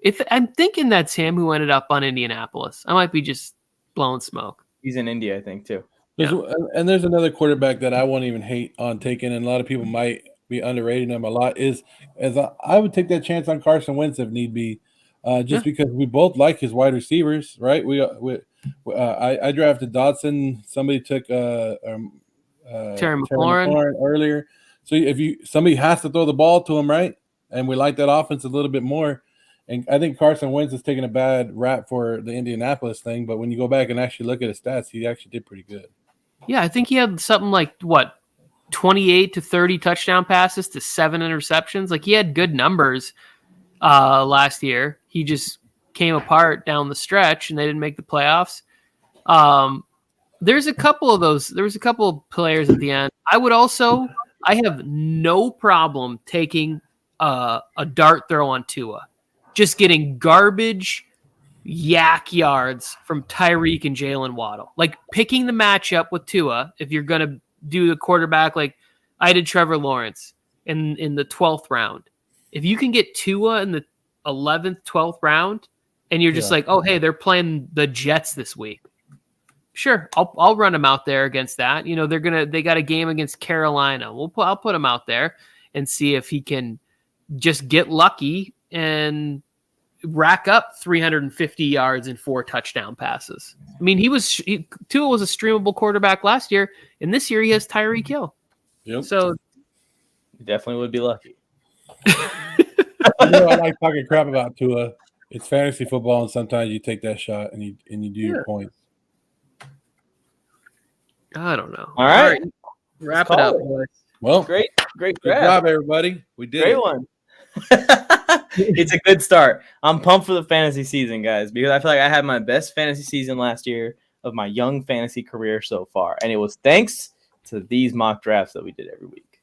S1: If I'm thinking that's him who ended up on Indianapolis, I might be just blowing smoke.
S2: He's in India, I think, too.
S3: And there's another quarterback that I won't even hate on taking, and a lot of people might be underrating him a lot. I would take that chance on Carson Wentz if need be, because we both like his wide receivers, right? I drafted Dotson. Somebody took
S1: Terry McLaurin
S3: earlier. So somebody has to throw the ball to him, right? And we like that offense a little bit more. And I think Carson Wentz is taking a bad rap for the Indianapolis thing, but when you go back and actually look at his stats, he actually did pretty good.
S1: Yeah, I think he had something like 28 to 30 touchdown passes to 7 interceptions. Like, he had good numbers last year. He just came apart down the stretch, and they didn't make the playoffs. There's a couple of those. There was a couple of players at the end. I have no problem taking a dart throw on Tua. Just getting garbage yak yards from Tyreek and Jalen Waddle. Like, picking the matchup with Tua, if you're going to do the quarterback like I did Trevor Lawrence in the 12th round. If you can get Tua in the 11th, 12th round, and you're just like, oh, hey, they're playing the Jets this week. Sure, I'll run them out there against that. They got a game against Carolina. I'll put him out there and see if he can just get lucky and rack up 350 yards and 4 touchdown passes. I mean, Tua was a streamable quarterback last year, and this year he has Tyreek Hill.
S3: Yep.
S1: So
S2: he definitely would be lucky.
S3: I like talking crap about Tua. It's fantasy football, and sometimes you take that shot and you do your points.
S1: I don't know.
S2: All right.
S1: Wrap it up, boys.
S3: Well,
S2: great
S3: good job, everybody. We did
S2: great one. It's a good start. I'm pumped for the fantasy season, guys, because I feel like I had my best fantasy season last year of my young fantasy career so far, and it was thanks to these mock drafts that we did every week.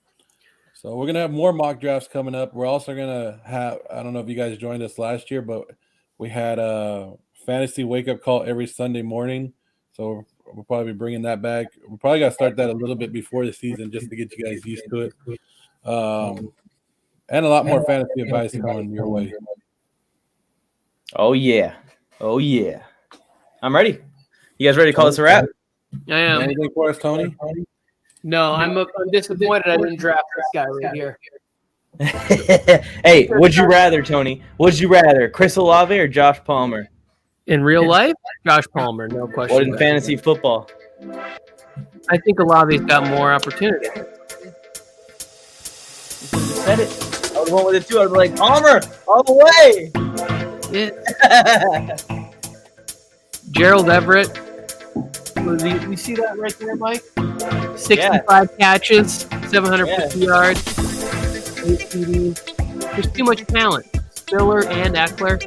S3: So we're going to have more mock drafts coming up. We're also going to have, I don't know if you guys joined us last year, but we had a fantasy wake-up call every Sunday morning. So we'll probably be bringing that back. We probably got to start that a little bit before the season just to get you guys used to it. And a lot more fantasy advice coming your way.
S2: Oh, yeah. I'm ready. You guys ready to call this a wrap?
S1: I am.
S3: Anything for us, Tony?
S1: No, I'm disappointed I didn't draft this guy right here.
S2: Hey, would you rather, Tony? Would you rather Chris Olave or Josh Palmer?
S1: In real life, Josh Palmer, no question.
S2: What in fantasy football?
S1: I think Olave's got more opportunity.
S2: You said it. I would have went with it too. I would be like, Palmer, all the way.
S1: Gerald Everett. You see that right there, Mike? 65 catches, 750 yards, 8 TDs. There's too much talent. Spiller and Eckler.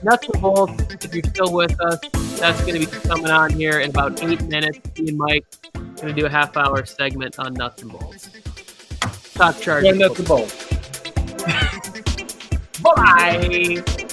S1: Nuts and bolts, if you're still with us, that's going to be coming on here in about 8 minutes. Me and Mike are going to do a half-hour segment on nuts and bolts. Talk Chargers.
S2: Nuts and bolts.
S1: Bye.